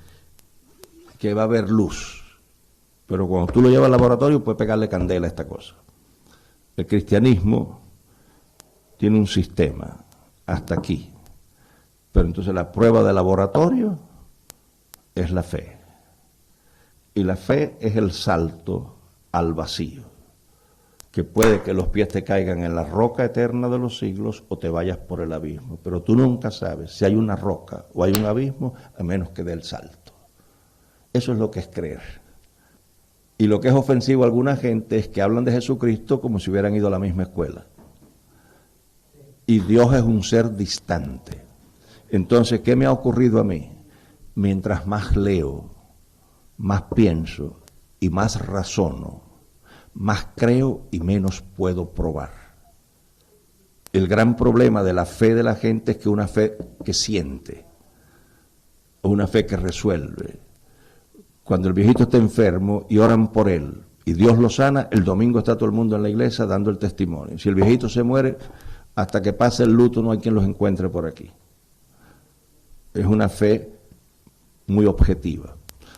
que va a haber luz. Pero cuando tú lo llevas al laboratorio, puedes pegarle candela a esta cosa. El cristianismo tiene un sistema hasta aquí. Pero entonces la prueba de laboratorio es la fe. Y la fe es el salto al vacío, que puede que los pies te caigan en la roca eterna de los siglos o te vayas por el abismo. Pero tú nunca sabes si hay una roca o hay un abismo, a menos que dé el salto. Eso es lo que es creer. Y lo que es ofensivo a alguna gente es que hablan de Jesucristo como si hubieran ido a la misma escuela. Y Dios es un ser distante. Entonces, ¿qué me ha ocurrido a mí? Mientras más leo, más pienso y más razono, más creo y menos puedo probar. El gran problema de la fe de la gente es que una fe que siente, o una fe que resuelve. Cuando el viejito está enfermo y oran por él y Dios lo sana, el domingo está todo el mundo en la iglesia dando el testimonio. Si el viejito se muere, hasta que pase el luto no hay quien los encuentre por aquí. Es una fe muy objetiva.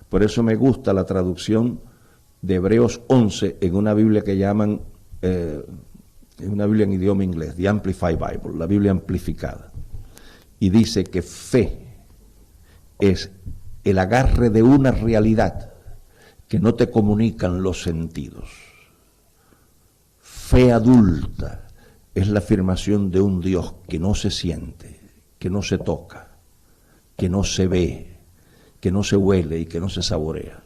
Por eso me gusta la traducción de Hebreos 11 en una Biblia que llaman, en una Biblia en idioma inglés, The Amplified Bible, la Biblia amplificada. Y dice que fe es el agarre de una realidad que no te comunican los sentidos. Fe adulta es la afirmación de un Dios que no se siente, que no se toca, que no se ve, que no se huele y que no se saborea.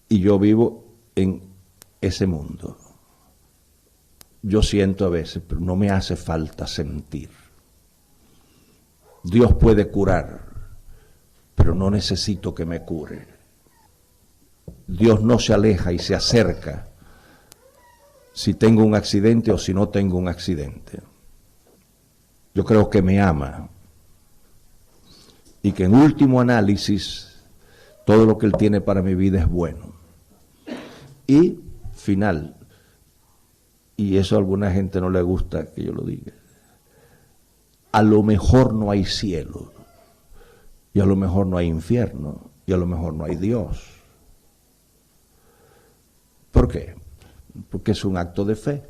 Y yo vivo en ese mundo. Yo siento a veces, pero no me hace falta sentir. Dios puede curar, pero no necesito que me cure. Dios no se aleja y se acerca si tengo un accidente o si no tengo un accidente. Yo creo que me ama y que en último análisis todo lo que Él tiene para mi vida es bueno. Y final, y eso a alguna gente no le gusta que yo lo diga, a lo mejor no hay cielo, y a lo mejor no hay infierno, y a lo mejor no hay Dios. ¿Por qué? Porque es un acto de fe.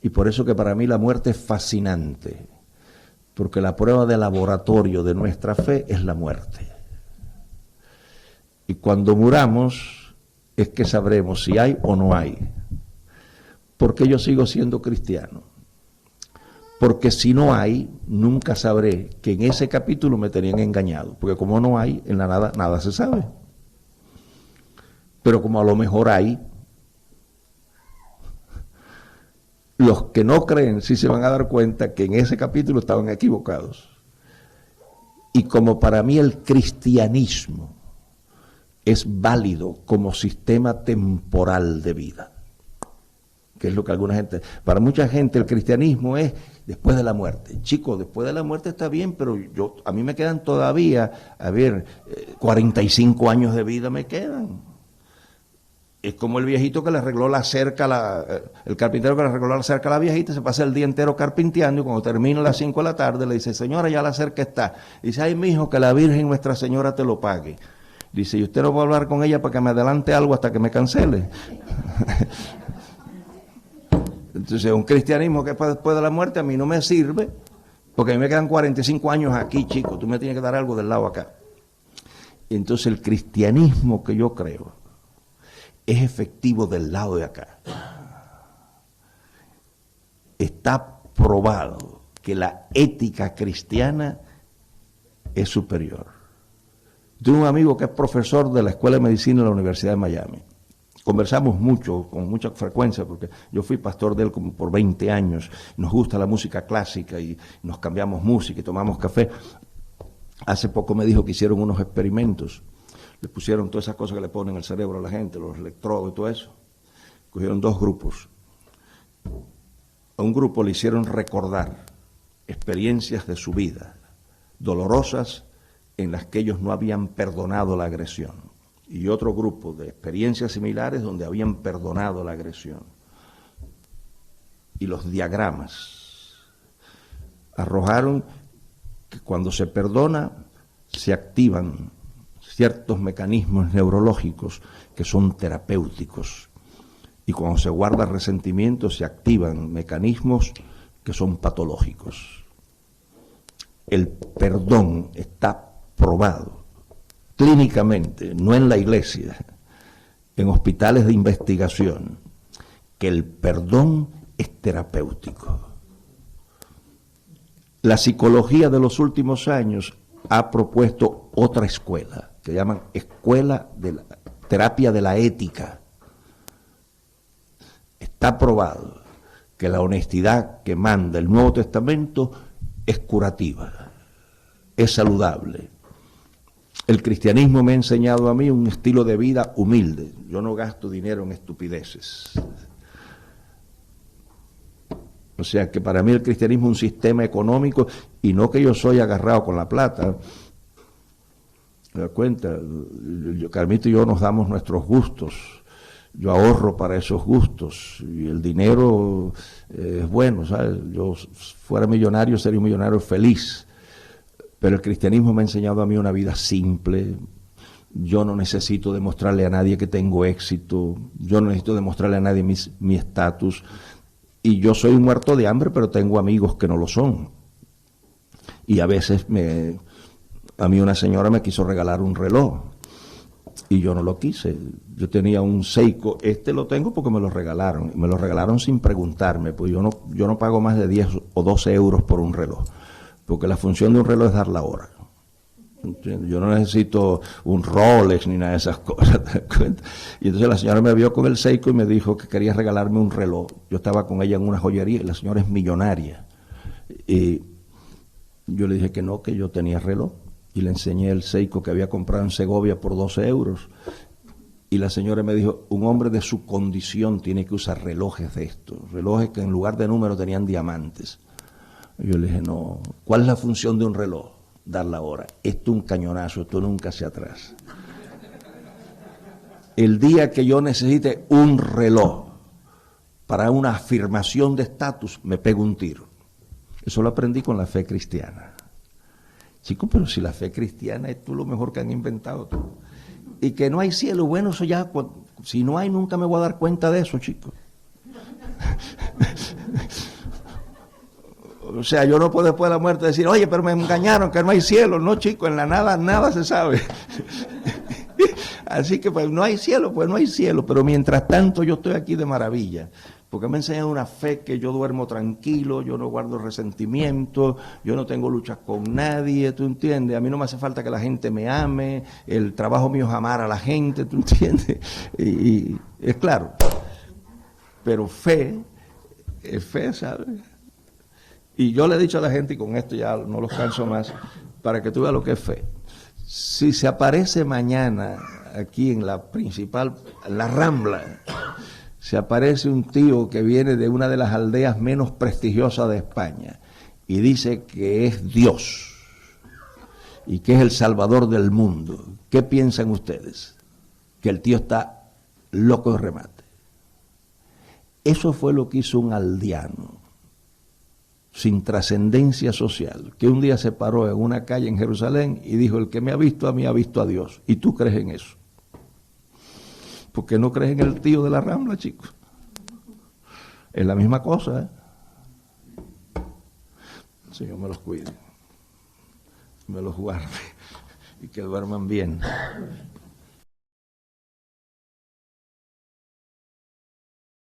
Y por eso que para mí la muerte es fascinante. Porque la prueba de laboratorio de nuestra fe es la muerte. Y cuando muramos es que sabremos si hay o no hay. Porque yo sigo siendo cristiano. Porque si no hay, nunca sabré que en ese capítulo me tenían engañado. Porque como no hay, en la nada se sabe. Pero como a lo mejor hay, los que no creen sí se van a dar cuenta que en ese capítulo estaban equivocados. Y como para mí el cristianismo es válido como sistema temporal de vida, que es lo que alguna gente, para mucha gente el cristianismo es después de la muerte. Chicos, después de la muerte está bien, pero a mí me quedan todavía, 45 años de vida me quedan. Es como el viejito que le arregló la cerca, el carpintero que le arregló la cerca a la viejita, se pasa el día entero carpinteando y cuando termina a las 5 de la tarde le dice, señora, ya la cerca está. Dice, ay, mijo, que la Virgen Nuestra Señora te lo pague. Dice, y usted no va a hablar con ella para que me adelante algo hasta que me cancele. Entonces, un cristianismo que después de la muerte a mí no me sirve, porque a mí me quedan 45 años aquí, chico, tú me tienes que dar algo del lado acá. Y entonces el cristianismo que yo creo es efectivo del lado de acá. Está probado que la ética cristiana es superior. Tengo un amigo que es profesor de la Escuela de Medicina de la Universidad de Miami. Conversamos mucho, con mucha frecuencia, porque yo fui pastor de él como por 20 años. Nos gusta la música clásica y nos cambiamos música y tomamos café. Hace poco me dijo que hicieron unos experimentos. Le pusieron todas esas cosas que le ponen al cerebro a la gente, los electrodos y todo eso. Cogieron 2 grupos. A un grupo le hicieron recordar experiencias de su vida, dolorosas, en las que ellos no habían perdonado la agresión. Y otro grupo de experiencias similares donde habían perdonado la agresión. Y los diagramas arrojaron que cuando se perdona se activan ciertos mecanismos neurológicos que son terapéuticos. Y cuando se guarda resentimiento se activan mecanismos que son patológicos. El perdón está probado clínicamente, no en la iglesia, en hospitales de investigación, que el perdón es terapéutico. La psicología de los últimos años ha propuesto otra escuela, que llaman escuela de la terapia de la ética. Está probado que la honestidad que manda el Nuevo Testamento es curativa, es saludable. El cristianismo me ha enseñado a mí un estilo de vida humilde. Yo no gasto dinero en estupideces. O sea que para mí el cristianismo es un sistema económico y no que yo soy agarrado con la plata. ¿Me da cuenta? Carmito y yo nos damos nuestros gustos. Yo ahorro para esos gustos y el dinero es bueno, ¿sabes? Yo fuera millonario sería un millonario feliz. Pero el cristianismo me ha enseñado a mí una vida simple. Yo no necesito demostrarle a nadie que tengo éxito. Yo no necesito demostrarle a nadie mi estatus. Y yo soy un muerto de hambre, pero tengo amigos que no lo son. Y a veces a mí una señora me quiso regalar un reloj. Y yo no lo quise. Yo tenía un Seiko. Lo tengo porque me lo regalaron. Y me lo regalaron sin preguntarme. Pues yo no pago más de 10 o 12 euros por un reloj. Porque la función de un reloj es dar la hora. ¿Entiendes? Yo no necesito un Rolex ni nada de esas cosas. ¿Te das cuenta? Y entonces la señora me vio con el Seiko y me dijo que quería regalarme un reloj. Yo estaba con ella en una joyería y la señora es millonaria. Y yo le dije que no, que yo tenía reloj. Y le enseñé el Seiko que había comprado en Segovia por 12 euros. Y la señora me dijo, un hombre de su condición tiene que usar relojes de estos. Relojes que en lugar de números tenían diamantes. Yo le dije, no, ¿cuál es la función de un reloj? Dar la hora. Esto es un cañonazo, esto nunca hacia atrás. El día que yo necesite un reloj para una afirmación de estatus, me pego un tiro. Eso lo aprendí con la fe cristiana. Chico, pero si la fe cristiana es lo mejor que han inventado. Y que no hay cielo, bueno, eso ya, si no hay, nunca me voy a dar cuenta de eso, chicos. O sea, yo no puedo después de la muerte decir, oye, pero me engañaron, que no hay cielo. No, chico, en la nada se sabe. Así que pues no hay cielo, pues no hay cielo. Pero mientras tanto yo estoy aquí de maravilla. Porque me enseñan una fe que yo duermo tranquilo, yo no guardo resentimiento, yo no tengo luchas con nadie, ¿tú entiendes? A mí no me hace falta que la gente me ame, el trabajo mío es amar a la gente, ¿tú entiendes? Y es claro. Pero fe, es fe, ¿sabes? Y yo le he dicho a la gente, y con esto ya no los canso más, para que tú veas lo que es fe. Si se aparece mañana aquí en la principal, en la Rambla, se aparece un tío que viene de una de las aldeas menos prestigiosas de España y dice que es Dios y que es el salvador del mundo. ¿Qué piensan ustedes? Que el tío está loco de remate. Eso fue lo que hizo un aldeano sin trascendencia social, que un día se paró en una calle en Jerusalén y dijo: el que me ha visto a mí ha visto a Dios. ¿Y tú crees en eso? Porque no crees en el tío de la Rambla, chicos. Es la misma cosa, ¿eh? El Señor me los cuide, me los guarde y que duerman bien.